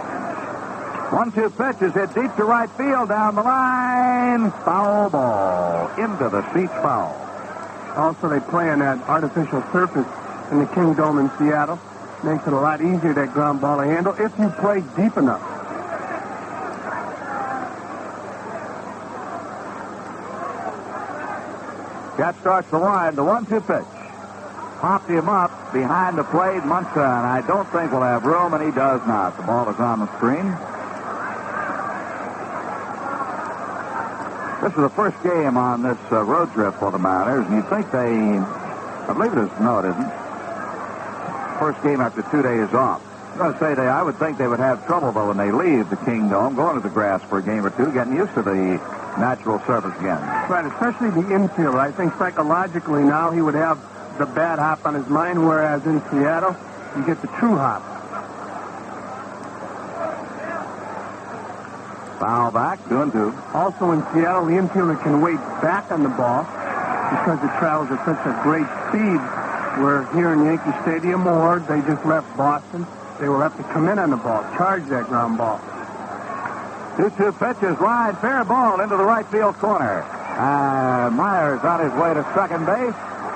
[SPEAKER 2] 1-2 pitch is hit deep to right field down the line. Foul ball into the seats foul.
[SPEAKER 1] Also, they play on that artificial surface in the King Dome in Seattle. Makes it a lot easier, that ground ball to handle, if you play deep enough.
[SPEAKER 2] Cat starts the line, the 1-2 pitch. Popped him up behind the plate. Munson, I don't think will have room, and he does not. The ball is on the screen. This is the first game on this road trip for the Mariners, and you'd think I believe it is, no it isn't. First game after 2 days off. I was going to say, I would think they would have trouble, though, when they leave the King Dome, going to the grass for a game or 2, getting used to the natural surface again.
[SPEAKER 1] Right, especially the infielder. I think psychologically now he would have the bad hop on his mind, whereas in Seattle, you get the true hop.
[SPEAKER 2] Foul back, 2-2.
[SPEAKER 1] Also in Seattle, the infielder can wait back on the ball because it travels at such a great speed, where here in Yankee Stadium, or they just left Boston, they will have to come in on the ball, charge that ground ball.
[SPEAKER 2] 2-2 pitches, line, fair ball into the right field corner. Meyer's on his way to second base.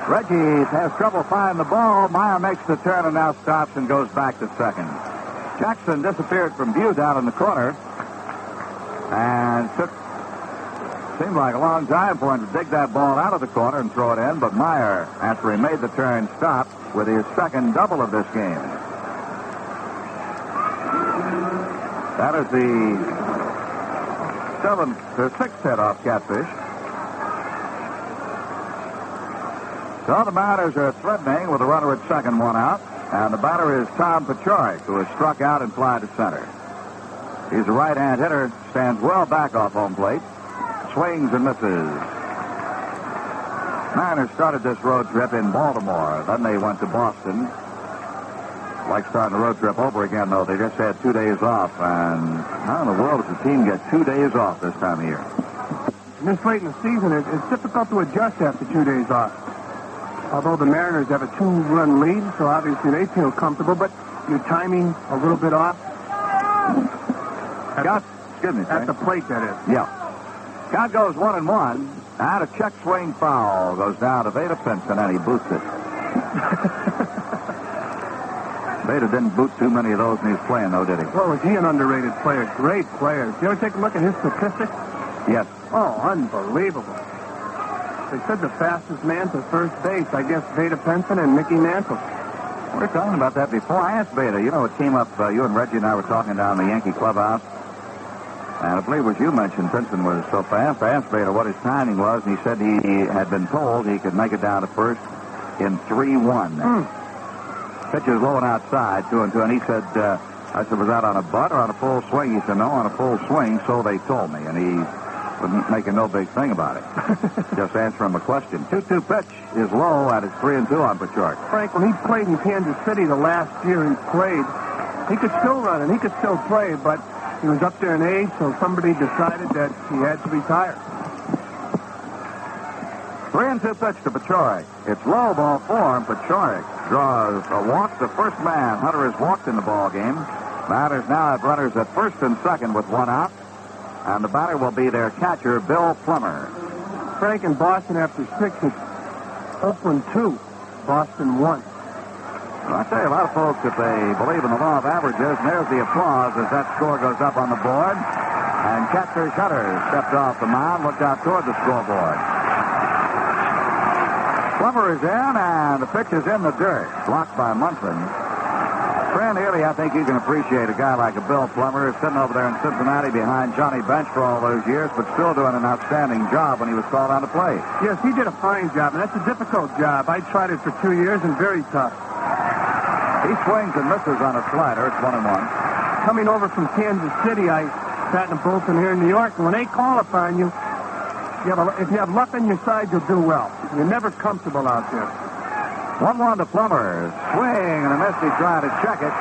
[SPEAKER 2] Reggie has trouble finding the ball. Meyer makes the turn and now stops and goes back to second. Jackson disappeared from view down in the corner. And seemed like a long time for him to dig that ball out of the corner and throw it in, but Meyer, after he made the turn, stopped with his second double of this game. That is the 6th hit off Catfish. So the Mariners are threatening with a runner at second, 1 out, and the batter is Tom Paciorek, who has struck out and fly to center. He's a right-hand hitter, stands well back off home plate, swings and misses. Mariners started this road trip in Baltimore. Then they went to Boston. Like starting the road trip over again, though. They just had 2 days off. And how in the world does the team get 2 days off this time of year?
[SPEAKER 1] This late in the season, it's difficult to adjust after 2 days off. Although the Mariners have a 2-run lead, so obviously they feel comfortable, but your timing a little bit off.
[SPEAKER 2] Excuse me,
[SPEAKER 1] at the plate, that is.
[SPEAKER 2] Yeah. Count goes 1-1. And a check swing foul goes down to Veda Pinson, and he boots it.
[SPEAKER 5] Beta didn't boot too many of those when he was playing, though, did he?
[SPEAKER 1] Well, was he an underrated player? Great player. Did you ever take a look at his statistics?
[SPEAKER 5] Yes.
[SPEAKER 1] Oh, unbelievable. They said the fastest man to first base, I guess, Beta Penson and Mickey Mantle.
[SPEAKER 5] We were talking about that before. I asked Beta. You know, it came up, you and Reggie and I were talking down in the Yankee clubhouse. And I believe it was you mentioned Pinson was so fast. I asked Beta what his timing was, and he said he had been told he could make it down to first in 3-1. Pitch is low and outside, 2-2, and he said, I said, was that on a butt or on a full swing? He said, no, on a full swing, so they told me. And he wasn't making no big thing about it. Just answering a question. 2-2 pitch is low, and it's 3-2 on Paciorek.
[SPEAKER 1] Frank, when he played in Kansas City the last year he played, he could still run and he could still play, but he was up there in age, so somebody decided that he had to retire.
[SPEAKER 5] 3-2 pitch to Paciorek. It's low, ball four, and Paciorek draws a walk. The first man Hunter has walked in the ball game. Mariners now have runners at first and second with one out, and the batter will be their catcher, Bill Plummer.
[SPEAKER 1] Frank, in Boston after 6, it's Oakland 2, Boston 1.
[SPEAKER 5] Well, I tell you, a lot of folks, if they believe in the law of averages, and there's the applause as that score goes up on the board. And Catfish Hunter stepped off the mound, looked out toward the scoreboard. Plummer is in, and the pitch is in the dirt, blocked by Munson. Fran Healy, I think you can appreciate a guy like a Bill Plummer sitting over there in Cincinnati behind Johnny Bench for all those years, but still doing an outstanding job when he was called on to play.
[SPEAKER 1] Yes, he did a fine job, and that's a difficult job. I tried it for 2 years and very tough.
[SPEAKER 5] He swings and misses on a slider. It's 1-1.
[SPEAKER 1] Coming over from Kansas City, I sat in a bullpen here in New York, and when they call upon you, if you have luck on your side, you'll do well. You're never comfortable out there.
[SPEAKER 5] 1-1 to Plummer. Swing and a miss. He tried to check it.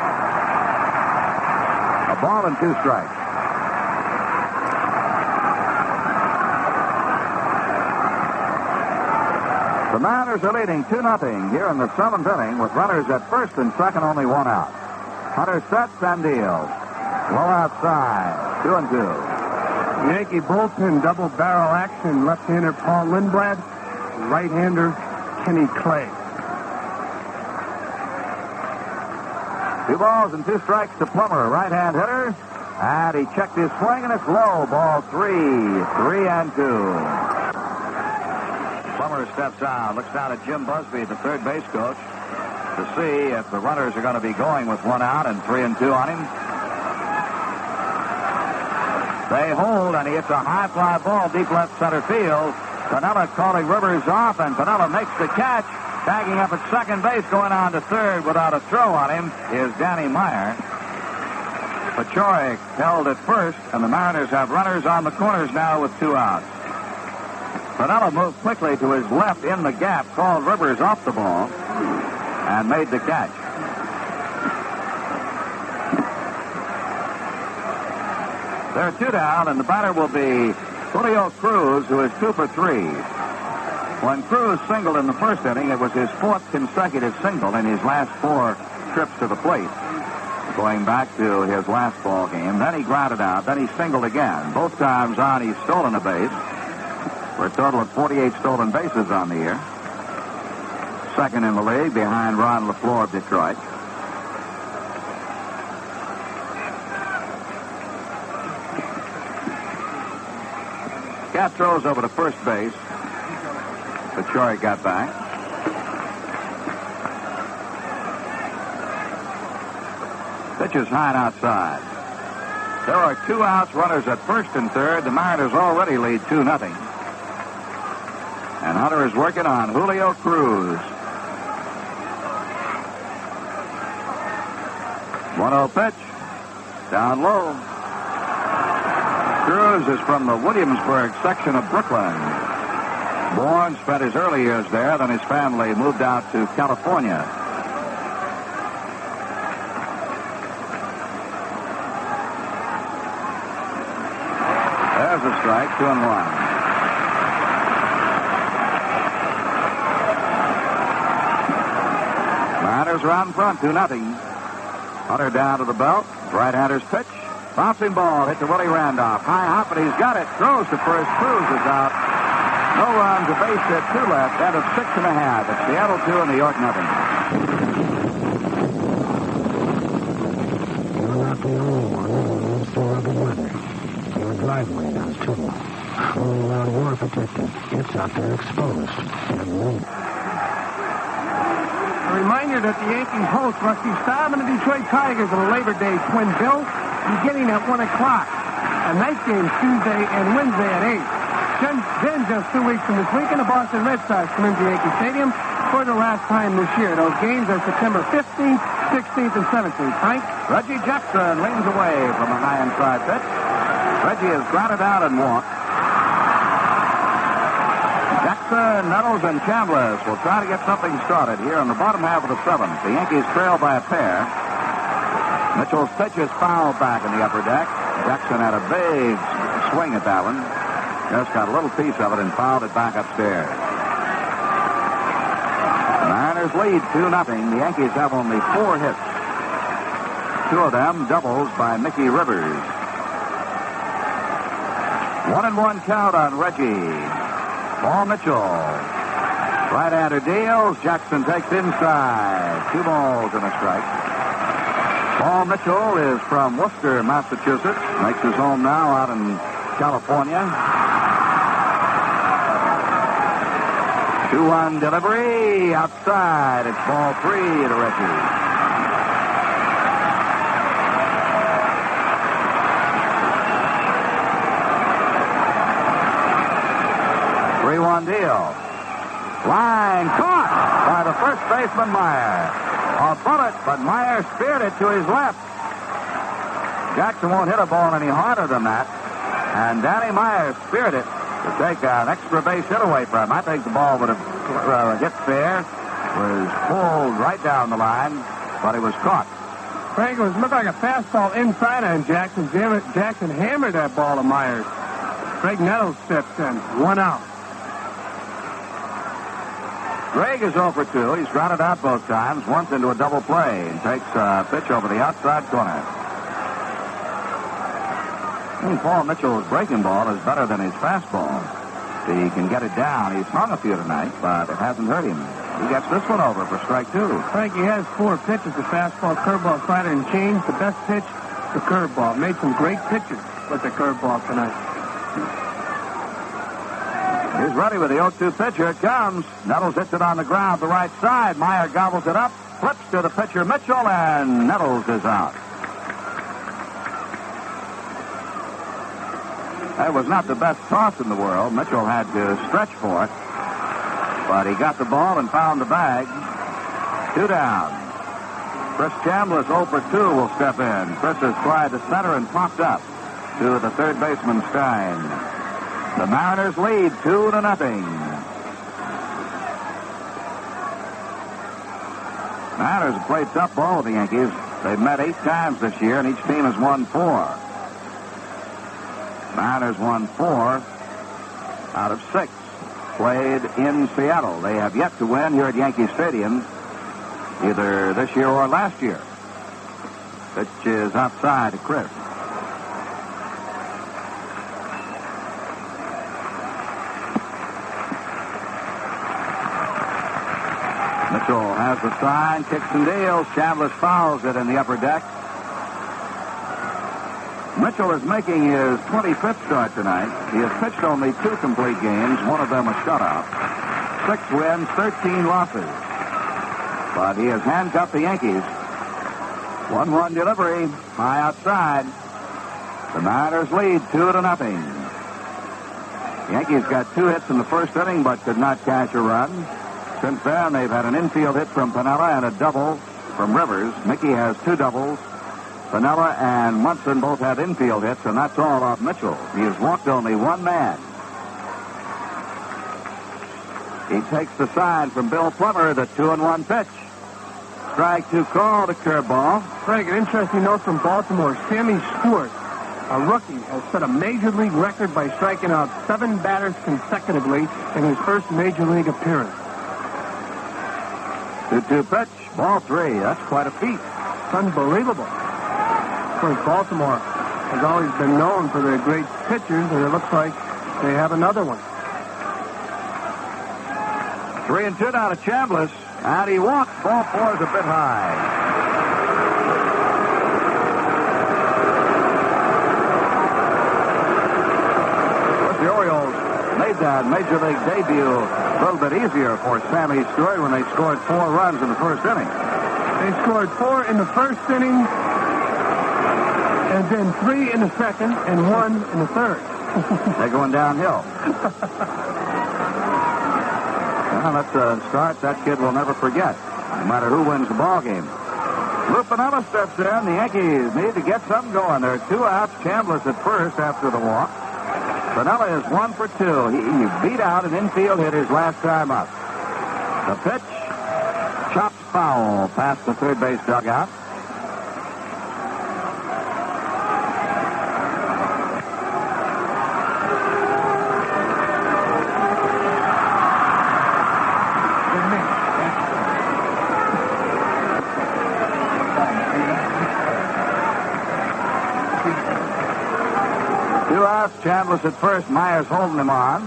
[SPEAKER 5] A ball and 2 strikes. The Mariners are leading 2-0 here in the 7th inning with runners at first and second, only one out. Hunter sets and deals. Low outside. 2-2.
[SPEAKER 1] Yankee bullpen double barrel action. Left-hander Paul Lindblad. Right-hander Kenny Clay.
[SPEAKER 5] 2 balls and 2 strikes to Plummer, right-hand hitter. And he checked his swing, and it's low. Ball 3-2. Plummer steps out, looks down at Jim Busby, the third base coach, to see if the runners are going to be going with 1 out and 3-2 on him. They hold, and he hits a high fly ball deep left center field. Piniella calling Rivers off, and Piniella makes the catch. Tagging up at second base, going on to third without a throw on him is Danny Meyer. Paciorek held at first, and the Mariners have runners on the corners now with 2 outs. Piniella moved quickly to his left in the gap, called Rivers off the ball, and made the catch. They're 2 down, and the batter will be Julio Cruz, who is 2 for 3. When Cruz singled in the first inning, it was his 4th consecutive single in his last 4 trips to the plate, going back to his last ball game. Then he grounded out. Then he singled again. Both times on, he's stolen a base, for a total of 48 stolen bases on the year. Second in the league behind Ron LaFleur of Detroit. Cat throws over to first base. Paciorek got back. Pitch is high and outside. There are 2 outs, runners at first and third. The Mariners already lead 2-0. And Hunter is working on Julio Cruz. 1-0 pitch. Down low. Cruz is from the Williamsburg section of Brooklyn. Born, spent his early years there, then his family moved out to California. There's a strike, 2-1. Mariners are out in front, 2-0. Hunter down to the belt. Right-hander's pitch. Bouncing ball hit to Willie Randolph. High hop, and he's got it. Throws to first. Cruz is out. No runs, a base hit, 2 left. End of 6.5. It's Seattle 2 and New York 0.
[SPEAKER 3] the only one who lives through rugged weather. Your driveway does, too. Only while you're protected, it's out there exposed. And we...
[SPEAKER 1] A reminder that the Yankees host Rusty Staub and the Detroit Tigers on a Labor Day twin bill beginning at 1 o'clock. A night game Tuesday and Wednesday at 8. Then just 2 weeks from this weekend, the Boston Red Sox come into Yankee Stadium for the last time this year. Those games are September 15th, 16th, and 17th. Frank?
[SPEAKER 2] Reggie Jackson leans away from a high inside pitch. Reggie is grounded out and walked. Jackson, Nettles, and Chambliss will try to get something started here in the bottom half of the seventh. The Yankees trail by a pair. Mitchell's pitch is fouled back in the upper deck. Jackson had a big swing at that one. Just got a little piece of it and fouled it back upstairs. The Mariners lead 2-0. The Yankees have only 4 hits. 2 of them doubles by Mickey Rivers. 1-1 count on Reggie. Paul Mitchell. Right-hander deals. Jackson takes inside. 2 balls and a strike. Paul Mitchell is from Worcester, Massachusetts. Makes his home now out in California. 2-1 delivery. Outside. It's ball 3 to Reggie. Deal. Line caught by the first baseman Meyer. A bullet, but Meyer speared it to his left. Jackson won't hit a ball any harder than that. And Danny Meyer speared it to take an extra base hit away from him. I think the ball would have hit fair. Was pulled right down the line, but it was caught.
[SPEAKER 1] Frank, it looked like a fastball inside on Jackson. Jackson hammered that ball to Myers. Graig Nettles steps in. 1 out.
[SPEAKER 2] Graig is 0 for 2. He's grounded out both times, once into a double play, and takes a pitch over the outside corner. Paul Mitchell's breaking ball is better than his fastball. He can get it down. He's hung a few tonight, but it hasn't hurt him. He gets this one over for strike 2.
[SPEAKER 1] Frank, he has 4 pitches, the fastball, curveball, slider, and change. The best pitch, the curveball. Made some great pitches with the curveball tonight.
[SPEAKER 2] He's ready with the 0-2 pitch. Here it comes. Nettles hits it on the ground, the right side. Meyer gobbles it up, flips to the pitcher Mitchell, and Nettles is out. That was not the best toss in the world. Mitchell had to stretch for it, but he got the ball and found the bag. 2 down. Chris Chambliss 0 for 2 will step in. Chris has tried to center and popped up to the third baseman Stein. The Mariners lead 2-0. Mariners have played tough ball with the Yankees. They've met 8 times this year, and each team has won 4. Mariners won 4 out of 6. Played in Seattle. They have yet to win here at Yankee Stadium, either this year or last year. Pitch is outside to Chris. Mitchell has the sign, kicks and deals. Chambliss fouls it in the upper deck. Mitchell is making his 25th start tonight. He has pitched only 2 complete games, one of them a shutout. 6 wins, 13 losses. But he has handcuffed the Yankees. 1-1 delivery, high outside. The Mariners lead 2-0. The Yankees got 2 hits in the first inning, but could not cash a run. Since then, they've had an infield hit from Piniella and a double from Rivers. Mickey has 2 doubles. Piniella and Munson both have infield hits, and that's all off Mitchell. He has walked only 1 man. He takes the sign from Bill Plummer, the 2-1 pitch. Strike 2 call, the curveball.
[SPEAKER 1] Frank, an interesting note from Baltimore. Sammy Stewart, a rookie, has set a major league record by striking out 7 batters consecutively in his first major league appearance.
[SPEAKER 2] 2-2 pitch, ball 3. That's quite a feat.
[SPEAKER 1] It's unbelievable. Of course, Baltimore has always been known for their great pitchers, and it looks like they have another one.
[SPEAKER 2] 3-2 down to Chambliss, and he walks. Ball 4 is a bit high.
[SPEAKER 5] and Major League debut a little bit easier for Sammy Stewart when they scored 4 runs in the first inning.
[SPEAKER 1] They scored 4 in the first inning, and then 3 in the second, and 1 in the third.
[SPEAKER 5] They're going downhill. Well, that's a start that kid will never forget, no matter who wins the ball game. Lou Piniella steps in. The Yankees need to get something going. There are 2 outs. Chambliss at first after the walk. Piniella is 1 for 2. He beat out an infield hit his last time up. The pitch chops foul past the third base dugout. Chambliss at first, Myers holding him on.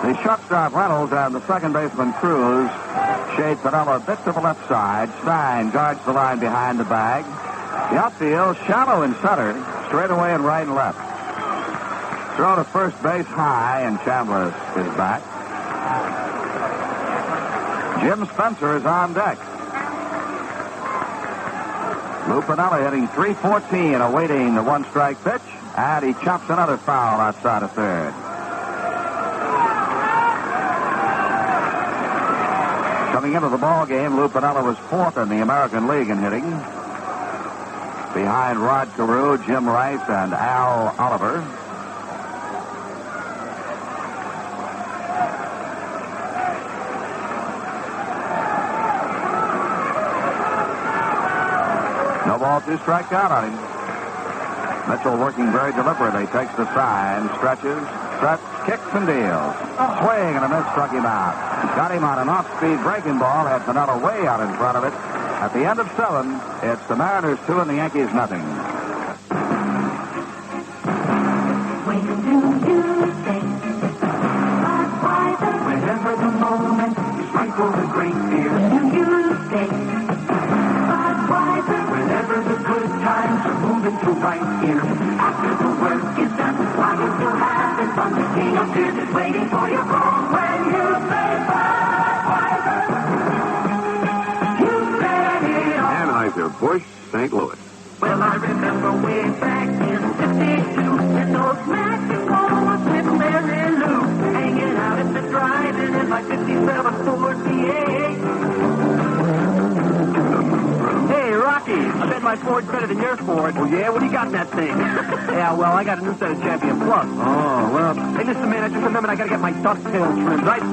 [SPEAKER 5] The shortstop Reynolds and the second baseman Cruz shade Piniella a bit to the left side. Stein guards the line behind the bag. The outfield shallow in center, straight away in right and left. Throw to first base high, and Chambliss is back. Jim Spencer is on deck. Lou Piniella hitting .314, awaiting the 1-strike pitch. And he chops another foul outside of third. Coming into the ball game, Lou Piniella was 4th in the American League in hitting, behind Rod Carew, Jim Rice, and Al Oliver. No ball, 2 strikes out on him. Mitchell working very deliberately. Takes the sign, stretches, sets, kicks, and deals. Swing and a miss struck him out. Got him on an off-speed breaking ball. Had Piniella way out in front of it. At the end of 7, it's the Mariners 2 and the Yankees nothing.
[SPEAKER 6] When do you say Budweiser? Whenever the moment is right for a great beer. When do you say Budweiser? Whenever the good times are moving to right here. After the work is done, while you're still having fun, the king of beers is waiting for your call. When you say Budweiser, you bet it all.
[SPEAKER 5] Anheuser-Busch, St. Louis.
[SPEAKER 6] Well, I remember way back in '52, and those Mexico was with Mary Lou, hanging out at the drive-in in my '57 Ford V8.
[SPEAKER 10] Hey, Rocky, I bet my Ford's better than your Ford. Oh, yeah? What do you got in that thing? Yeah, well, I got a new set of Champion Plus. Oh, well. Hey, listen, man, I just remembered I got to get my ducktail trimmed, right?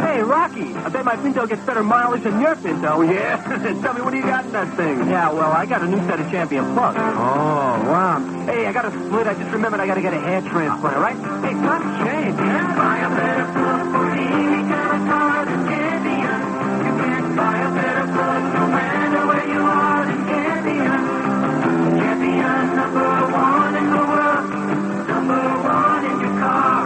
[SPEAKER 10] Hey, Rocky, I bet my Pinto gets better mileage than your Pinto. Yeah? Tell me, what do you got in that thing? Yeah, well, I got a new set of Champion Plus. Oh, wow. Hey, I got a split. I just remembered I got to get a hair transplant, right? Hey, times change.
[SPEAKER 6] Buy a better plug for any kind of car than Champion. You can't buy a better plug no matter where you are than Champion. Champion #1 in the world. #1 in your car.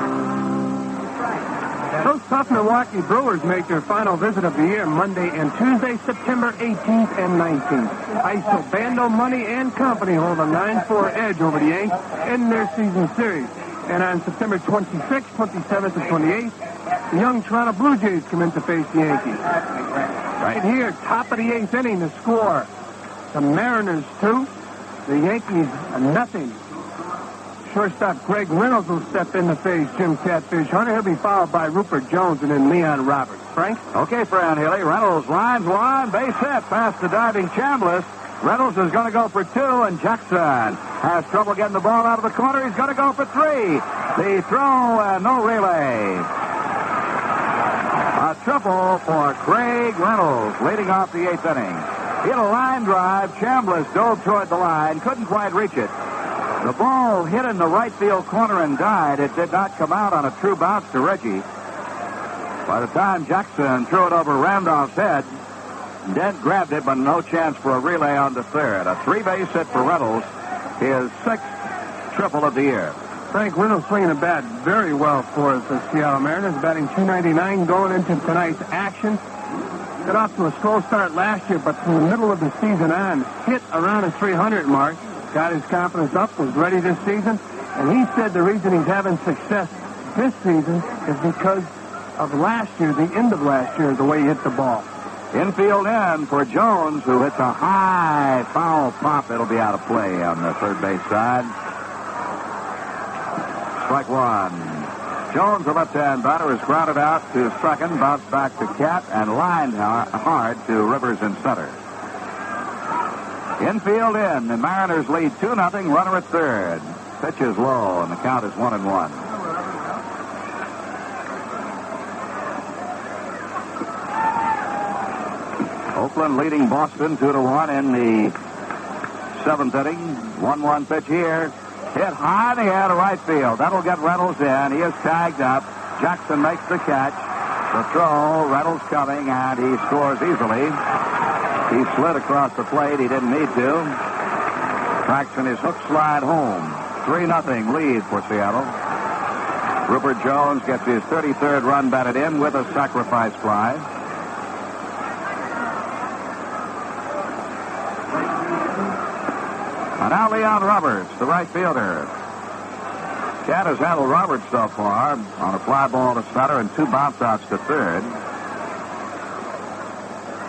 [SPEAKER 1] Those tough Milwaukee Brewers make their final visit of the year Monday and Tuesday, September 18th and 19th. Isobando Money and Company hold a 9-4 edge over the Yankees in their season series. And on September 26th, 27th, and 28th, the young Toronto Blue Jays come in to face the Yankees. Right here, top of the 8th inning, the score. The Mariners 2, the Yankees nothing. Shortstop Craig Reynolds will step in to face Jim Catfish Hunter. He'll be followed by Ruppert Jones and then Leon Roberts. Frank?
[SPEAKER 5] Okay, Fran Healy. Reynolds lines one, base hit past the diving Chambliss. Reynolds is going to go for 2, and Jackson has trouble getting the ball out of the corner. He's going to go for 3. The throw and no relay. A triple for Craig Reynolds, leading off the 8th inning. He had a line drive. Chambliss dove toward the line, couldn't quite reach it. The ball hit in the right field corner and died. It did not come out on a true bounce to Reggie. By the time Jackson threw it over Randolph's head, Dent grabbed it, but no chance for a relay on to third. A 3-base hit for Reynolds, his 6th triple of the year.
[SPEAKER 1] Frank Reynolds swinging the bat very well for the Seattle Mariners, batting .299 going into tonight's action. got off to a slow start last year, but from the middle of the season on, hit around a 300 mark, got his confidence up, was ready this season, and he said the reason he's having success this season is because of last year, the end of last year, the way he hit the ball.
[SPEAKER 5] Infield in for Jones, who hits a high foul pop. It'll be out of play on the third base side. Strike one. Jones, the left-hand batter, is grounded out to second, bounced back to Cat, and lined hard to Rivers in center. Infield in. The Mariners lead 2-0. Runner at third. Pitch is low, and the count is 1-1. Oakland leading Boston 2-1 in the seventh inning. 1-1 pitch here. Hit high in the air to right field. That'll get Reynolds in. He is tagged up. Jackson makes the catch. The throw. Reynolds coming, and he scores easily. He slid across the plate. He didn't need to. Traction his hook slide home. 3-0 lead for Seattle. Ruppert Jones gets his 33rd run batted in with a sacrifice fly. And now Leon Roberts, the right fielder. Cat has handled Roberts so far on a fly ball to center and 2 bounce outs to third.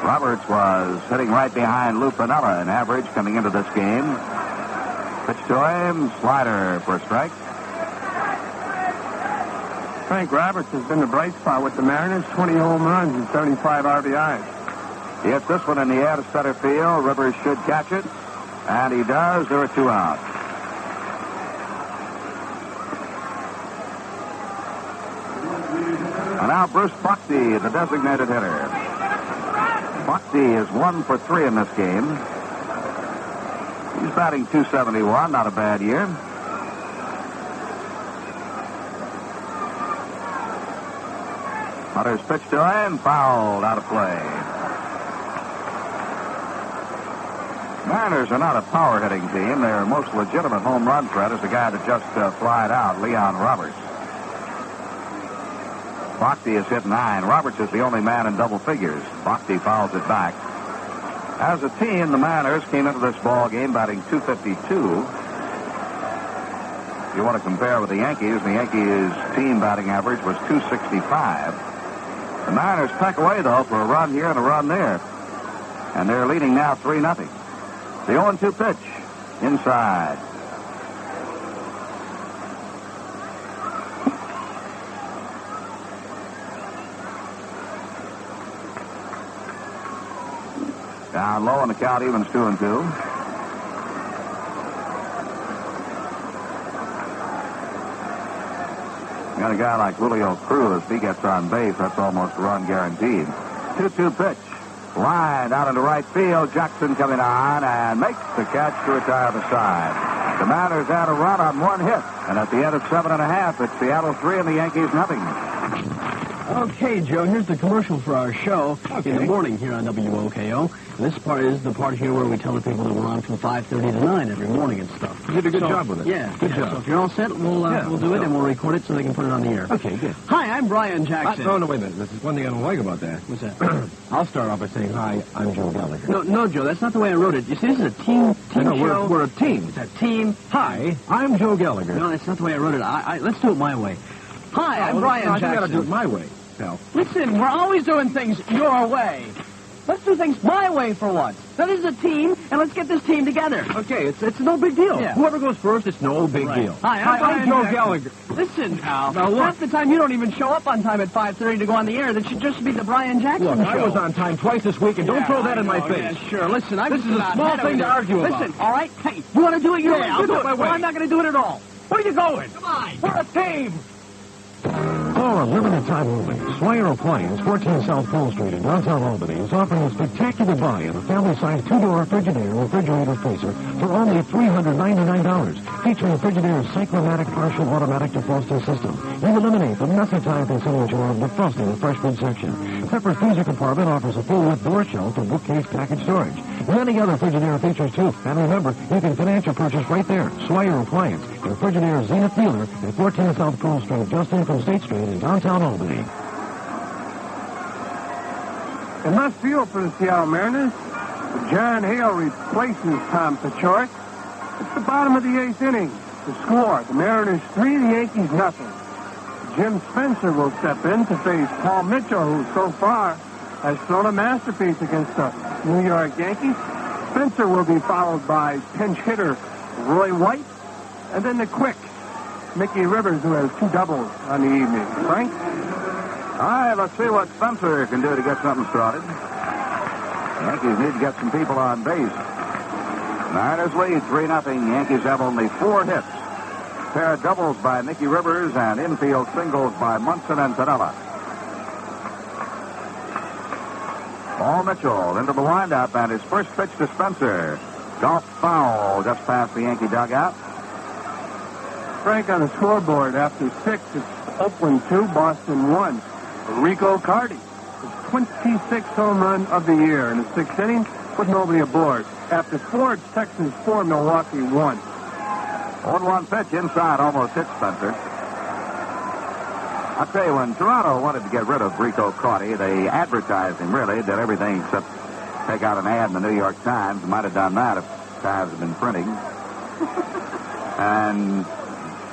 [SPEAKER 5] Roberts was hitting right behind Lou Piniella in average coming into this game. Pitch to him, slider for a strike.
[SPEAKER 1] Frank Roberts has been the bright spot with the Mariners, 20 home runs and 75 RBIs.
[SPEAKER 5] He hits this one in the air to center field. Rivers should catch it. And he does. There are 2 outs. And now Bruce Bochte, the designated hitter. Bochte is 1 for 3 in this game. He's batting .271, not a bad year. Hunter's pitch to him, fouled, out of play. Mariners are not a power-hitting team. Their most legitimate home run threat is the guy that just flied out, Leon Roberts. Bochte has hit 9. Roberts is the only man in double figures. Bochte fouls it back. As a team, the Mariners came into this ball game batting .252. If you want to compare with the Yankees team batting average was .265. The Mariners peck away, though, for a run here and a run there. And they're leading now 3-0. The 0-2 pitch. Inside. Down low, and the count evens 2-2. Got a guy like Julio Cruz. If he gets on base, that's almost a run guaranteed. 2-2 pitch. Line out into right field. Jackson coming on and makes the catch to retire the side. The Mariners had a run on 1 hit. And at the end of 7.5, it's Seattle 3 and the Yankees nothing.
[SPEAKER 11] Okay, Joe, here's the commercial for our show in the morning here on WOKO. And this part is the part here where we tell the people that we're on from 5:30 to 9 every morning and stuff.
[SPEAKER 3] You did a good job with it.
[SPEAKER 11] Yeah.
[SPEAKER 3] Good job.
[SPEAKER 11] So if you're all set, we'll do it, and we'll record it so they can put it on the air.
[SPEAKER 3] Okay, good.
[SPEAKER 11] Hi, I'm Brian Jackson.
[SPEAKER 3] No, wait a minute. This is one thing I don't like about that.
[SPEAKER 11] What's that?
[SPEAKER 3] I'll start off by saying, hi, I'm Joe Gallagher.
[SPEAKER 11] No, Joe, that's not the way I wrote it. You see, this is a team show.
[SPEAKER 3] We're a team.
[SPEAKER 11] It's a team.
[SPEAKER 3] Hi, I'm Joe Gallagher.
[SPEAKER 11] No, that's not the way I wrote it. Let's do it my way. Hi, I'm Brian Jackson.
[SPEAKER 3] I got to do it my way, pal.
[SPEAKER 11] Listen, we're always doing things your way. Let's do things my way for once. That is a team, and let's get this team together.
[SPEAKER 3] Okay, it's no big deal.
[SPEAKER 11] Yeah.
[SPEAKER 3] Whoever goes first, it's no big deal.
[SPEAKER 11] Hi, I'm
[SPEAKER 3] Joe
[SPEAKER 11] Jackson.
[SPEAKER 3] Gallagher.
[SPEAKER 11] Listen, pal.
[SPEAKER 3] Now, look.
[SPEAKER 11] Half the time you don't even show up on time at 5:30 to go on the air. That should just be the Brian Jackson
[SPEAKER 3] Look,
[SPEAKER 11] show.
[SPEAKER 3] I was on time twice this week, and don't throw that in my face.
[SPEAKER 11] Yeah, sure. Listen,
[SPEAKER 3] This is a small thing to argue about.
[SPEAKER 11] Listen, all right? Hey, you want to do it your way?
[SPEAKER 3] I'll do it my way.
[SPEAKER 11] Well, I'm not going to do it at all.
[SPEAKER 3] Where are you going?
[SPEAKER 11] Come on.
[SPEAKER 3] We're a team.
[SPEAKER 12] For a limited time only, Swire Appliance, 14 South Pole Street in downtown Albany, is offering a spectacular buy of a family-sized 2-door refrigerator freezer for only $399, featuring Frigidair's cyclomatic partial automatic defrosting system. You eliminate the messy time-consuming chore of defrosting the fresh food section. Pepper's freezer compartment offers a full-width door shelf and bookcase package storage. Many other Frigidaire features, too. And remember, you can finance your purchase right there. Swire Appliance, your Frigidaire Zenith dealer at 14 South Pole Street, just in from State Street in downtown Albany.
[SPEAKER 1] In left field for the Seattle Mariners, John Hale replaces Tom Paciorek. It's the bottom of the 8th inning. The score, the Mariners 3, the Yankees nothing. Jim Spencer will step in to face Paul Mitchell, who so far has thrown a masterpiece against the New York Yankees. Spencer will be followed by pinch hitter Roy White, and then the quick Mickey Rivers, who has 2 doubles on the evening. Frank?
[SPEAKER 5] All right, let's see what Spencer can do to get something started. The Yankees need to get some people on base. Mariners lead 3-0. Yankees have only 4 hits. A pair of doubles by Mickey Rivers and infield singles by Munson and Piniella. Paul Mitchell into the windup, and his first pitch to Spencer. Golf foul just past the Yankee dugout.
[SPEAKER 1] Frank, on the scoreboard, after 6, it's Oakland 2, Boston 1. Rico Carty, his 26th home run of the year in the 6th inning, with nobody aboard. After 4, it's Texas 4, Milwaukee 1.
[SPEAKER 5] 1-1 pitch inside, almost hit Spencer. I'll tell you, when Toronto wanted to get rid of Rico Carty, they advertised him, really, did everything except take out an ad in the New York Times. Might have done that if Times had been printing. And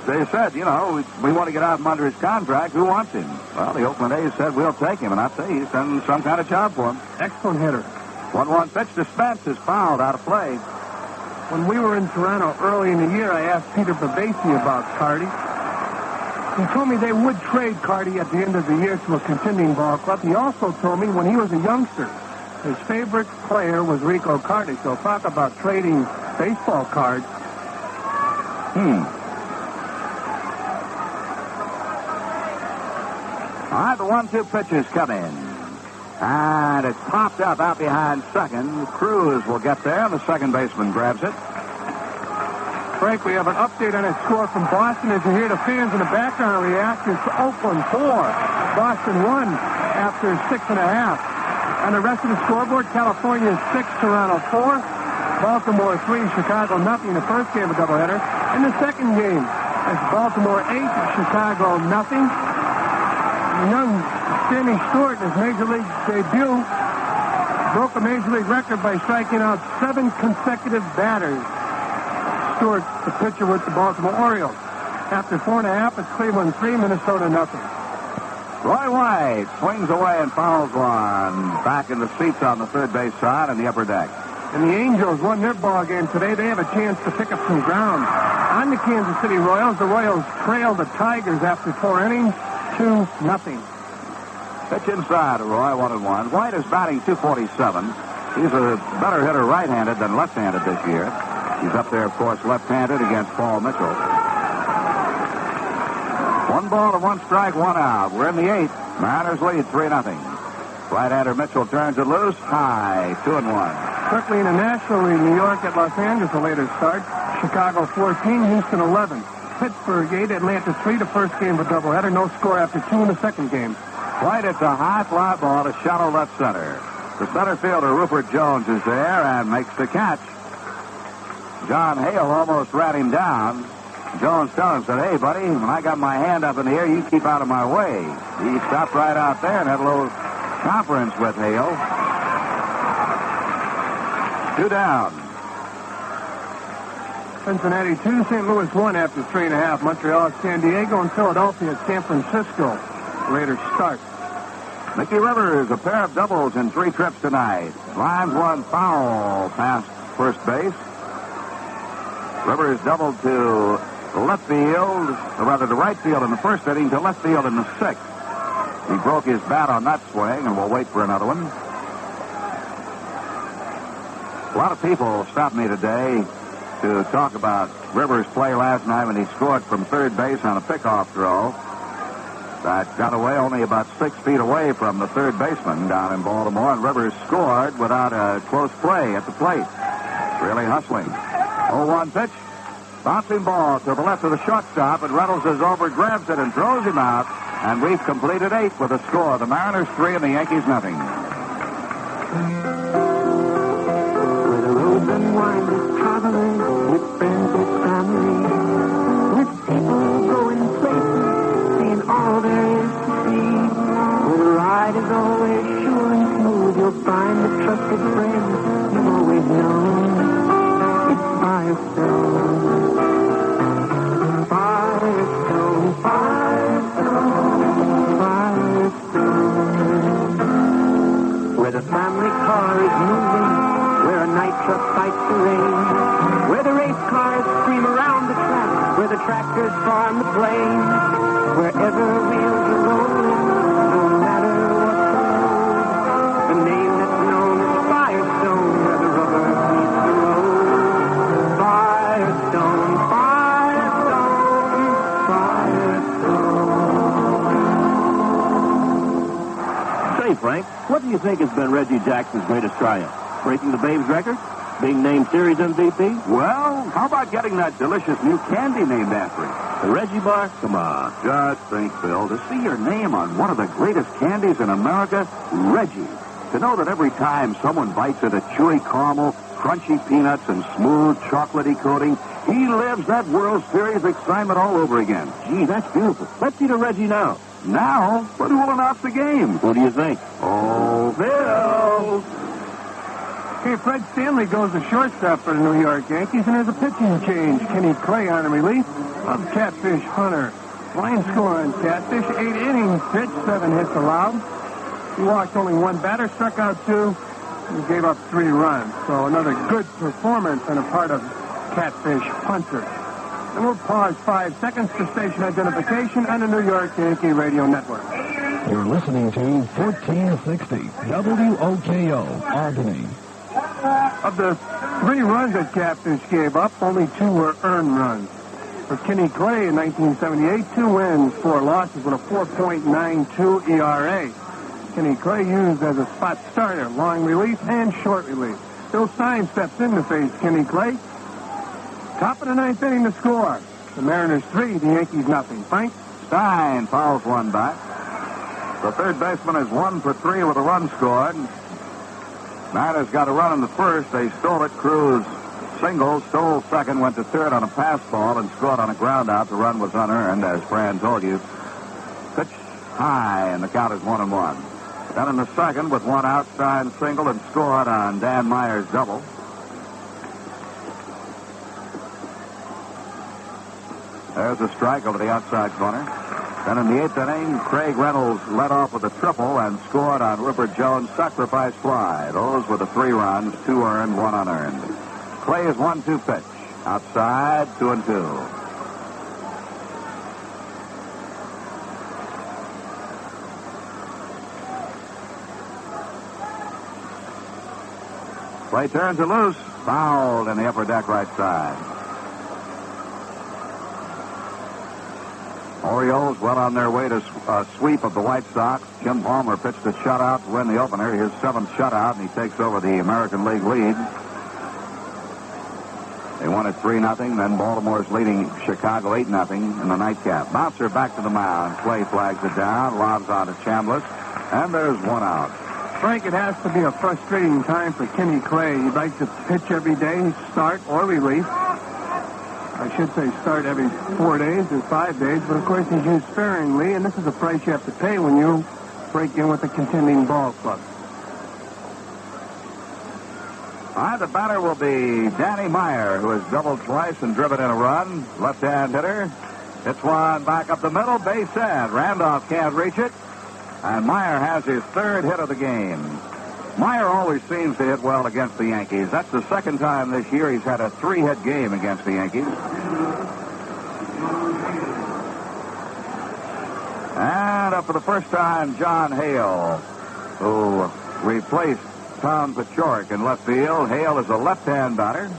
[SPEAKER 5] they said, you know, we want to get out from under his contract. Who wants him? Well, the Oakland A's said, we'll take him. And I say he's done some kind of job for him.
[SPEAKER 1] Excellent hitter.
[SPEAKER 5] 1-1 pitch to Spence is fouled out of play.
[SPEAKER 1] When we were in Toronto early in the year, I asked Peter Babasi about Carty. He told me they would trade Carty at the end of the year to a contending ball club. He also told me when he was a youngster, his favorite player was Rico Carty. So talk about trading baseball cards.
[SPEAKER 5] All right, the 1-2 pitches come in. And it's popped up out behind second. Cruz will get there, and the second baseman grabs it.
[SPEAKER 1] Frank, we have an update on a score from Boston. As you hear the fans in the background react, it's Oakland 4, Boston 1 after 6.5. On the rest of the scoreboard, California 6, Toronto 4, Baltimore 3, Chicago nothing. The first game, a doubleheader. In the second game, it's Baltimore 8, Chicago nothing. Young Sammy Stewart in his Major League debut broke a Major League record by striking out 7 consecutive batters. Stewart, the pitcher with the Baltimore Orioles. After 4.5, it's Cleveland 3, Minnesota nothing.
[SPEAKER 5] Roy White swings away and fouls one. Back in the seats on the third base side and the upper deck.
[SPEAKER 1] And the Angels won their ball game today. They have a chance to pick up some ground. On the Kansas City Royals, the Royals trailed the Tigers after 4 innings, 2-0.
[SPEAKER 5] Pitch inside, Roy, 1-1. White is batting .247. He's a better hitter right-handed than left-handed this year. He's up there, of course, left-handed against Paul Mitchell. 1 ball to 1 strike, 1 out. We're in the 8th. Mariners lead 3-0. Right-hander Mitchell turns it loose. High, 2-1.
[SPEAKER 1] Quickly in the National League, New York at Los Angeles, a later start. Chicago 14, Houston 11. Pittsburgh 8, Atlanta 3, the first game of a doubleheader. No score after 2 in the second game.
[SPEAKER 5] White, it's a high fly ball to shallow left center. The center fielder, Ruppert Jones, is there and makes the catch. John Hale almost ran him down. Jones tells him, said, hey, buddy, when I got my hand up in the air, you keep out of my way. He stopped right out there and had a little conference with Hale. 2 down.
[SPEAKER 1] Cincinnati 2, St. Louis 1 after 3.5. Montreal at San Diego and Philadelphia at San Francisco. Later start.
[SPEAKER 5] Mickey Rivers, a pair of doubles in 3 trips tonight. Lines one foul past first base. Rivers doubled to left field, or rather to right field in the first inning, to left field in the 6th. He broke his bat on that swing, and we'll wait for another one. A lot of people stopped me today to talk about Rivers' play last night when he scored from third base on a pickoff throw that got away only about 6 feet away from the third baseman down in Baltimore, and Rivers scored without a close play at the plate. Really hustling. 0-1 pitch. Bouncing ball to the left of the shortstop, and Reynolds is over, grabs it, and throws him out. And we've completed 8 with a score. The Mariners 3 and the Yankees nothing.
[SPEAKER 7] Where the roads unwind is traveling with friends, with family, with people going places, seeing all there is to see. Where the ride is always sure and smooth, you'll find the trusted friend you've always known. It's Firestone. Firestone, Firestone, Firestone. Where the family car is moving, where a night truck fights the rain, where the race cars scream around the track, where the tractors farm the plain, wherever wheels are rolling, no matter what the road, the name that's known is Firestone, where the rubber meets the road. Firestone, Firestone, Firestone.
[SPEAKER 2] Say, Frank, what do you think has been Reggie Jackson's greatest triumph? Breaking the Babe's record? Being named Series MVP?
[SPEAKER 5] Well, how about getting that delicious new candy named after him?
[SPEAKER 2] The Reggie Bar? Come on.
[SPEAKER 5] Just think, Bill, to see your name on one of the greatest candies in America, Reggie. To know that every time someone bites into chewy caramel, crunchy peanuts, and smooth chocolatey coating, he lives that World Series excitement all over again.
[SPEAKER 2] Gee, that's beautiful. Let's see the Reggie now.
[SPEAKER 5] Now? But who will announce the game?
[SPEAKER 2] Who do you think?
[SPEAKER 5] Oh, Bill!
[SPEAKER 1] Okay, Fred Stanley goes to shortstop for the New York Yankees, and there's a pitching change. Kenny Clay on relief of Catfish Hunter. Line score on Catfish, 8 innings pitched, 7 hits allowed. He walked only 1 batter, struck out 2, and gave up 3 runs. So another good performance on the part of Catfish Hunter. And we'll pause 5 seconds for station identification on the New York Yankee Radio Network.
[SPEAKER 12] You're listening to 1460 WOKO, Albany.
[SPEAKER 1] Of the 3 runs that Catfish gave up, only 2 were earned runs. For Kenny Clay in 1978, 2 wins, 4 losses with a 4.92 ERA. Kenny Clay used as a spot starter, long relief and short relief. Bill Stein steps in to face Kenny Clay. Top of the 9th inning to score. The Mariners 3, the Yankees nothing. Frank?
[SPEAKER 5] Stein fouls one back. The third baseman is 1 for 3 with a run scored. Mariners got a run in the first. They stole it. Cruz single, stole second, went to third on a pass ball, and scored on a ground out. The run was unearned, as Fran told you. Pitch high, and the count is 1-1. Then in the second, with 1 out, Stein singled and scored on Dan Meyer's double. There's a strike over the outside corner. Then in the 8th inning, Craig Reynolds led off with a triple and scored on Ruppert Jones' sacrifice fly. Those were the 3 runs, 2 earned, 1 unearned. Clay's 1-2 pitch. Outside, 2-2. Clay turns it loose. Fouled in the upper deck right side. Orioles well on their way to a sweep of the White Sox. Jim Palmer pitched a shutout to win the opener, his 7th shutout, and he takes over the American League lead. They won it 3-0. Then Baltimore's leading Chicago 8-0 in the nightcap. Bouncer back to the mound. Clay flags it down, lobs on to Chambliss, and there's 1 out.
[SPEAKER 1] Frank, it has to be a frustrating time for Kenny Clay. He'd like to pitch every day, start or relief. I should say start every 4 days or 5 days, but of course he's used sparingly, and this is the price you have to pay when you break in with a contending ball club.
[SPEAKER 5] All right, the batter will be Danny Meyer, who has doubled twice and driven in a run. Left-hand hitter. Hits one back up the middle, base hit. Randolph can't reach it, and Meyer has his 3rd hit of the game. Meyer always seems to hit well against the Yankees. That's the 2nd time this year he's had a 3-hit game against the Yankees. And up for the first time, John Hale, who replaced Tom Paciorek in left field. Hale is a left-hand batter,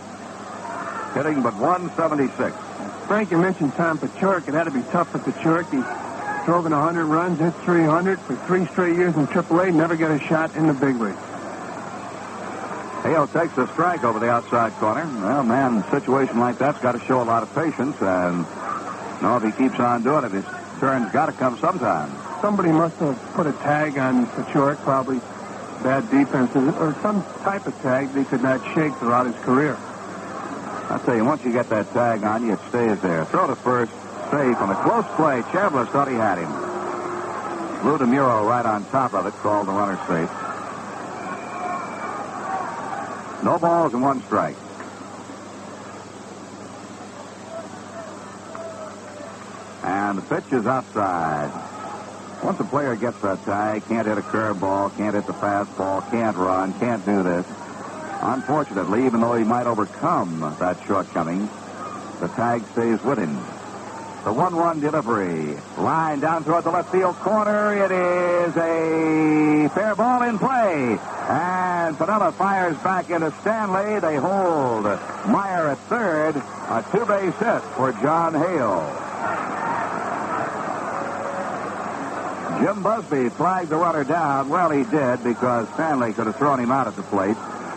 [SPEAKER 5] hitting but 176.
[SPEAKER 1] Frank, you mentioned Tom Paciorek. It had to be tough for Paciorek. He drove in 100 runs, hit 300 for 3 straight years in AAA, never got a shot in the big league.
[SPEAKER 5] Hale takes a strike over the outside corner. Well, man, a situation like that's got to show a lot of patience, and if he keeps on doing it, his turn's got to come sometime.
[SPEAKER 1] Somebody must have put a tag on Paciorek, probably bad defense, or some type of tag they could not shake throughout his career.
[SPEAKER 5] I'll tell you, once you get that tag on you, it stays there. Throw to first, safe on a close play. Chambliss thought he had him. Lou Piniella right on top of it, called the runner safe. No balls and 1 strike. And the pitch is outside. Once a player gets that tag, can't hit a curveball, can't hit the fastball, can't run, can't do this. Unfortunately, even though he might overcome that shortcoming, the tag stays with him. The 1-1 delivery. Line down toward the left field corner. It is a fair ball in play. And Piniella fires back into Stanley. They hold Meyer at third. A 2-base hit for John Hale. Jim Busby flagged the runner down. Well, he did, because Stanley could have thrown him out at the plate.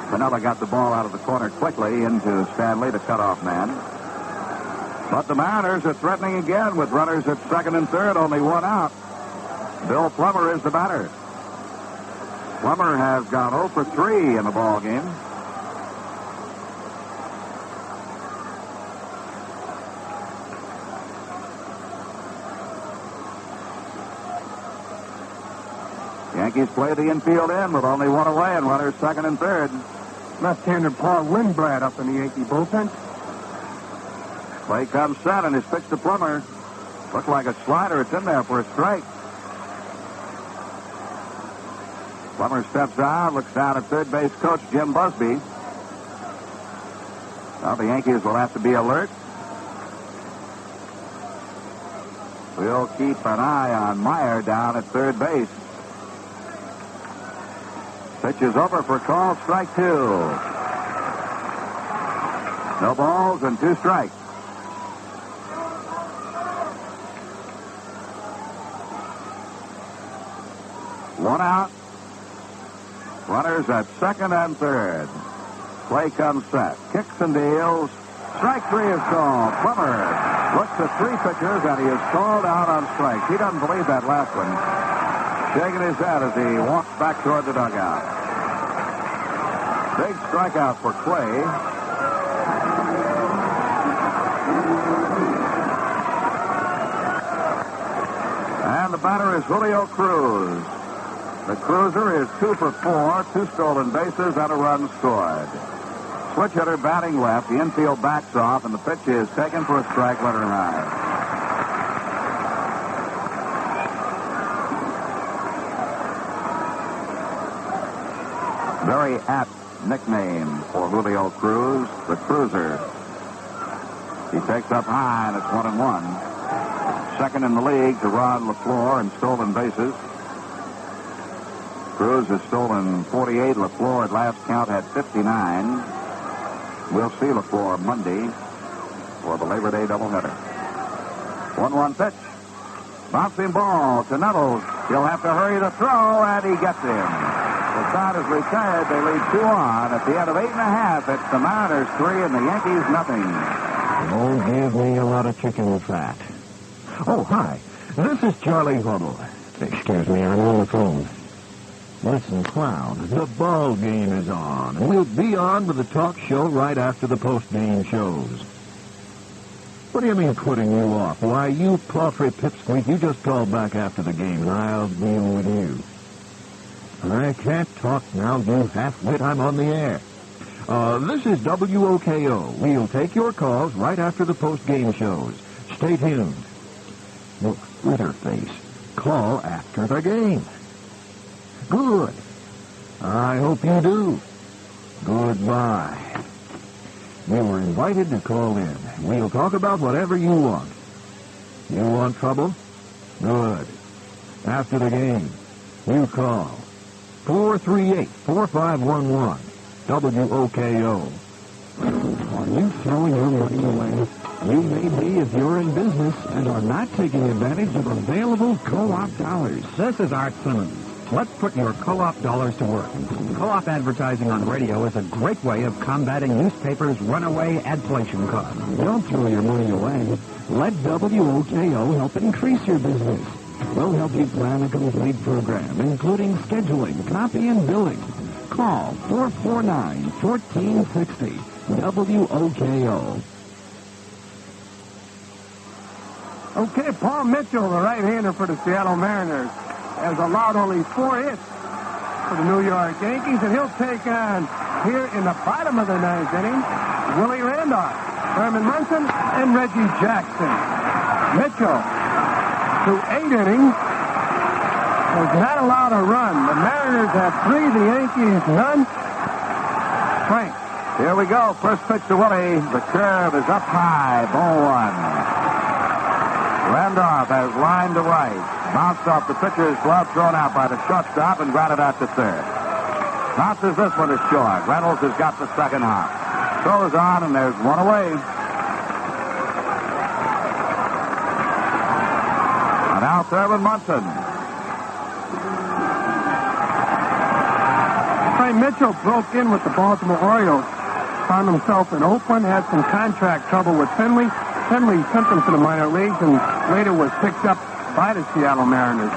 [SPEAKER 5] Piniella got the ball out of the corner quickly into Stanley, the cutoff man. But the Mariners are threatening again with runners at second and third, only 1 out. Bill Plummer is the batter. Plummer has gone 0 for 3 in the ball game. Yankees play the infield in with only 1 away and runners second and third.
[SPEAKER 1] Left-hander Paul Winbrad up in the Yankee bullpen.
[SPEAKER 5] Play comes set, and his pitch to Plummer. Looked like a slider. It's in there for a strike. Plummer steps out, looks down at third base coach Jim Busby. Well, the Yankees will have to be alert. We'll keep an eye on Meyer down at third base. Pitch is over for call, strike 2. No balls and 2 strikes. One out. Runners at second and third. Play comes set. Kicks and deals. Strike 3 is called. Plummer looks at 3 pitchers, and he is called out on strikes. He doesn't believe that last one. Shaking his head as he walks back toward the dugout. Big strikeout for Clay. And the batter is Julio Cruz. The cruiser is 2 for 4, 2 stolen bases, and a run scored. Switch hitter batting left. The infield backs off, and the pitch is taken for a strike, letter high. Very apt nickname for Julio Cruz, the Cruiser. He takes up high, and it's 1-1. Second in the league to Ron LaFleur in stolen bases. Cruz has stolen 48. LaFleur at last count had 59. We'll see LaFleur Monday for the Labor Day doubleheader. 1-1 pitch. Bouncing ball to Nettles. He'll have to hurry the throw, and he gets him. The side is retired. They lead 2-on. At the end of 8.5, it's the Mariners 3 and the Yankees nothing.
[SPEAKER 12] Don't give me a lot of chicken fat. Oh, hi. This is Charlie Huddle. Excuse me, I'm on the phone. Listen, Clown, the ball game is on, and we'll be on with the talk show right after the post-game shows. What do you mean putting you off? Why, you paltry pipsqueak, you just call back after the game, and I'll deal with you. I can't talk now, you half-wit. I'm on the air. This is WOKO. We'll take your calls right after the post-game shows. Stay tuned. Look, Ritterface, call after the game. Good. I hope you do. Goodbye. You were invited to call in. We'll talk about whatever you want. You want trouble? Good. After the game, you call. 438-4511. WOKO. Are you throwing your money away? You may be if you're in business and are not taking advantage of available co-op dollars.
[SPEAKER 13] This is Art Simmons. Let's put your co-op dollars to work. Co-op advertising on radio is a great way of combating newspapers' runaway adflation costs.
[SPEAKER 12] Don't throw your money away. Let WOKO help increase your business. We'll help you plan a complete program, including scheduling, copy, and billing. Call 449-1460. WOKO.
[SPEAKER 1] Okay, Paul Mitchell, the right-hander for the Seattle Mariners, has allowed only 4 hits for the New York Yankees, and he'll take on, here in the bottom of the ninth inning, Willie Randolph, Thurman Munson, and Reggie Jackson. Mitchell, through 8 innings, was not allowed a run. The Mariners have 3, the Yankees none. Frank.
[SPEAKER 5] Here we go. First pitch to Willie. The curve is up high. Ball 1. Randolph has lined to right. Bounced off the pitcher's glove, thrown out by the shortstop, and grounded out to third. Bounces this one is short. Reynolds has got the second hop. Throws on, and there's one away. And now Thurman Munson.
[SPEAKER 1] Frank Mitchell broke in with the Baltimore Orioles. Found himself in Oakland, had some contract trouble with Finley. Finley sent him to the minor leagues and later was picked up by the Seattle Mariners.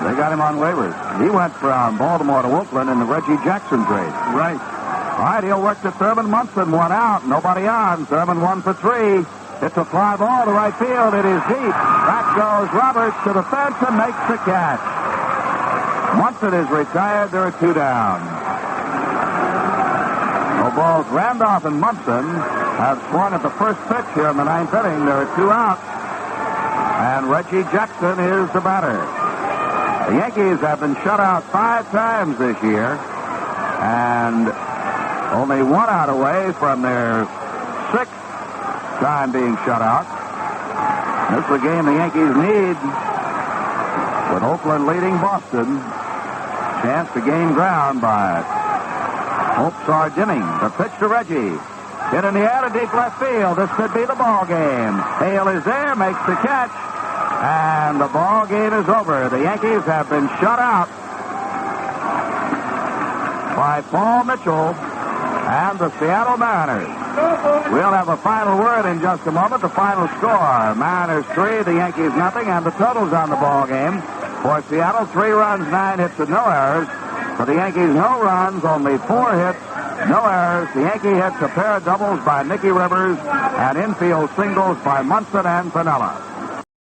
[SPEAKER 5] They got him on waivers. He went from Baltimore to Oakland in the Reggie Jackson trade.
[SPEAKER 1] Right.
[SPEAKER 5] All right, he'll work to Thurman Munson. 1 out, nobody on. Thurman 1 for 3. It's a fly ball to right field. It is deep. Back goes Roberts to the fence and makes the catch. Munson is retired. There are 2 down. So both Randolph and Munson have swung at the first pitch here in the 9th inning. There are 2 out. And Reggie Jackson is the batter. The Yankees have been shut out 5 times this year. And only 1 out away from their 6th time being shut out. This is a game the Yankees need. With Oakland leading Boston. Chance to gain ground by Hope Sardinning. The pitch to Reggie. Hit in the air to deep left field. This could be the ball game. Hale is there, makes the catch. And the ball game is over. The Yankees have been shut out by Paul Mitchell and the Seattle Mariners. We'll have a final word in just a moment. The final score, Mariners 3, the Yankees nothing, and the totals on the ball game. For Seattle, 3 runs, 9 hits, and no errors. For the Yankees, no runs, only 4 hits, no errors. The Yankee hits a pair of doubles by Nicky Rivers and infield singles by Munson and Piniella.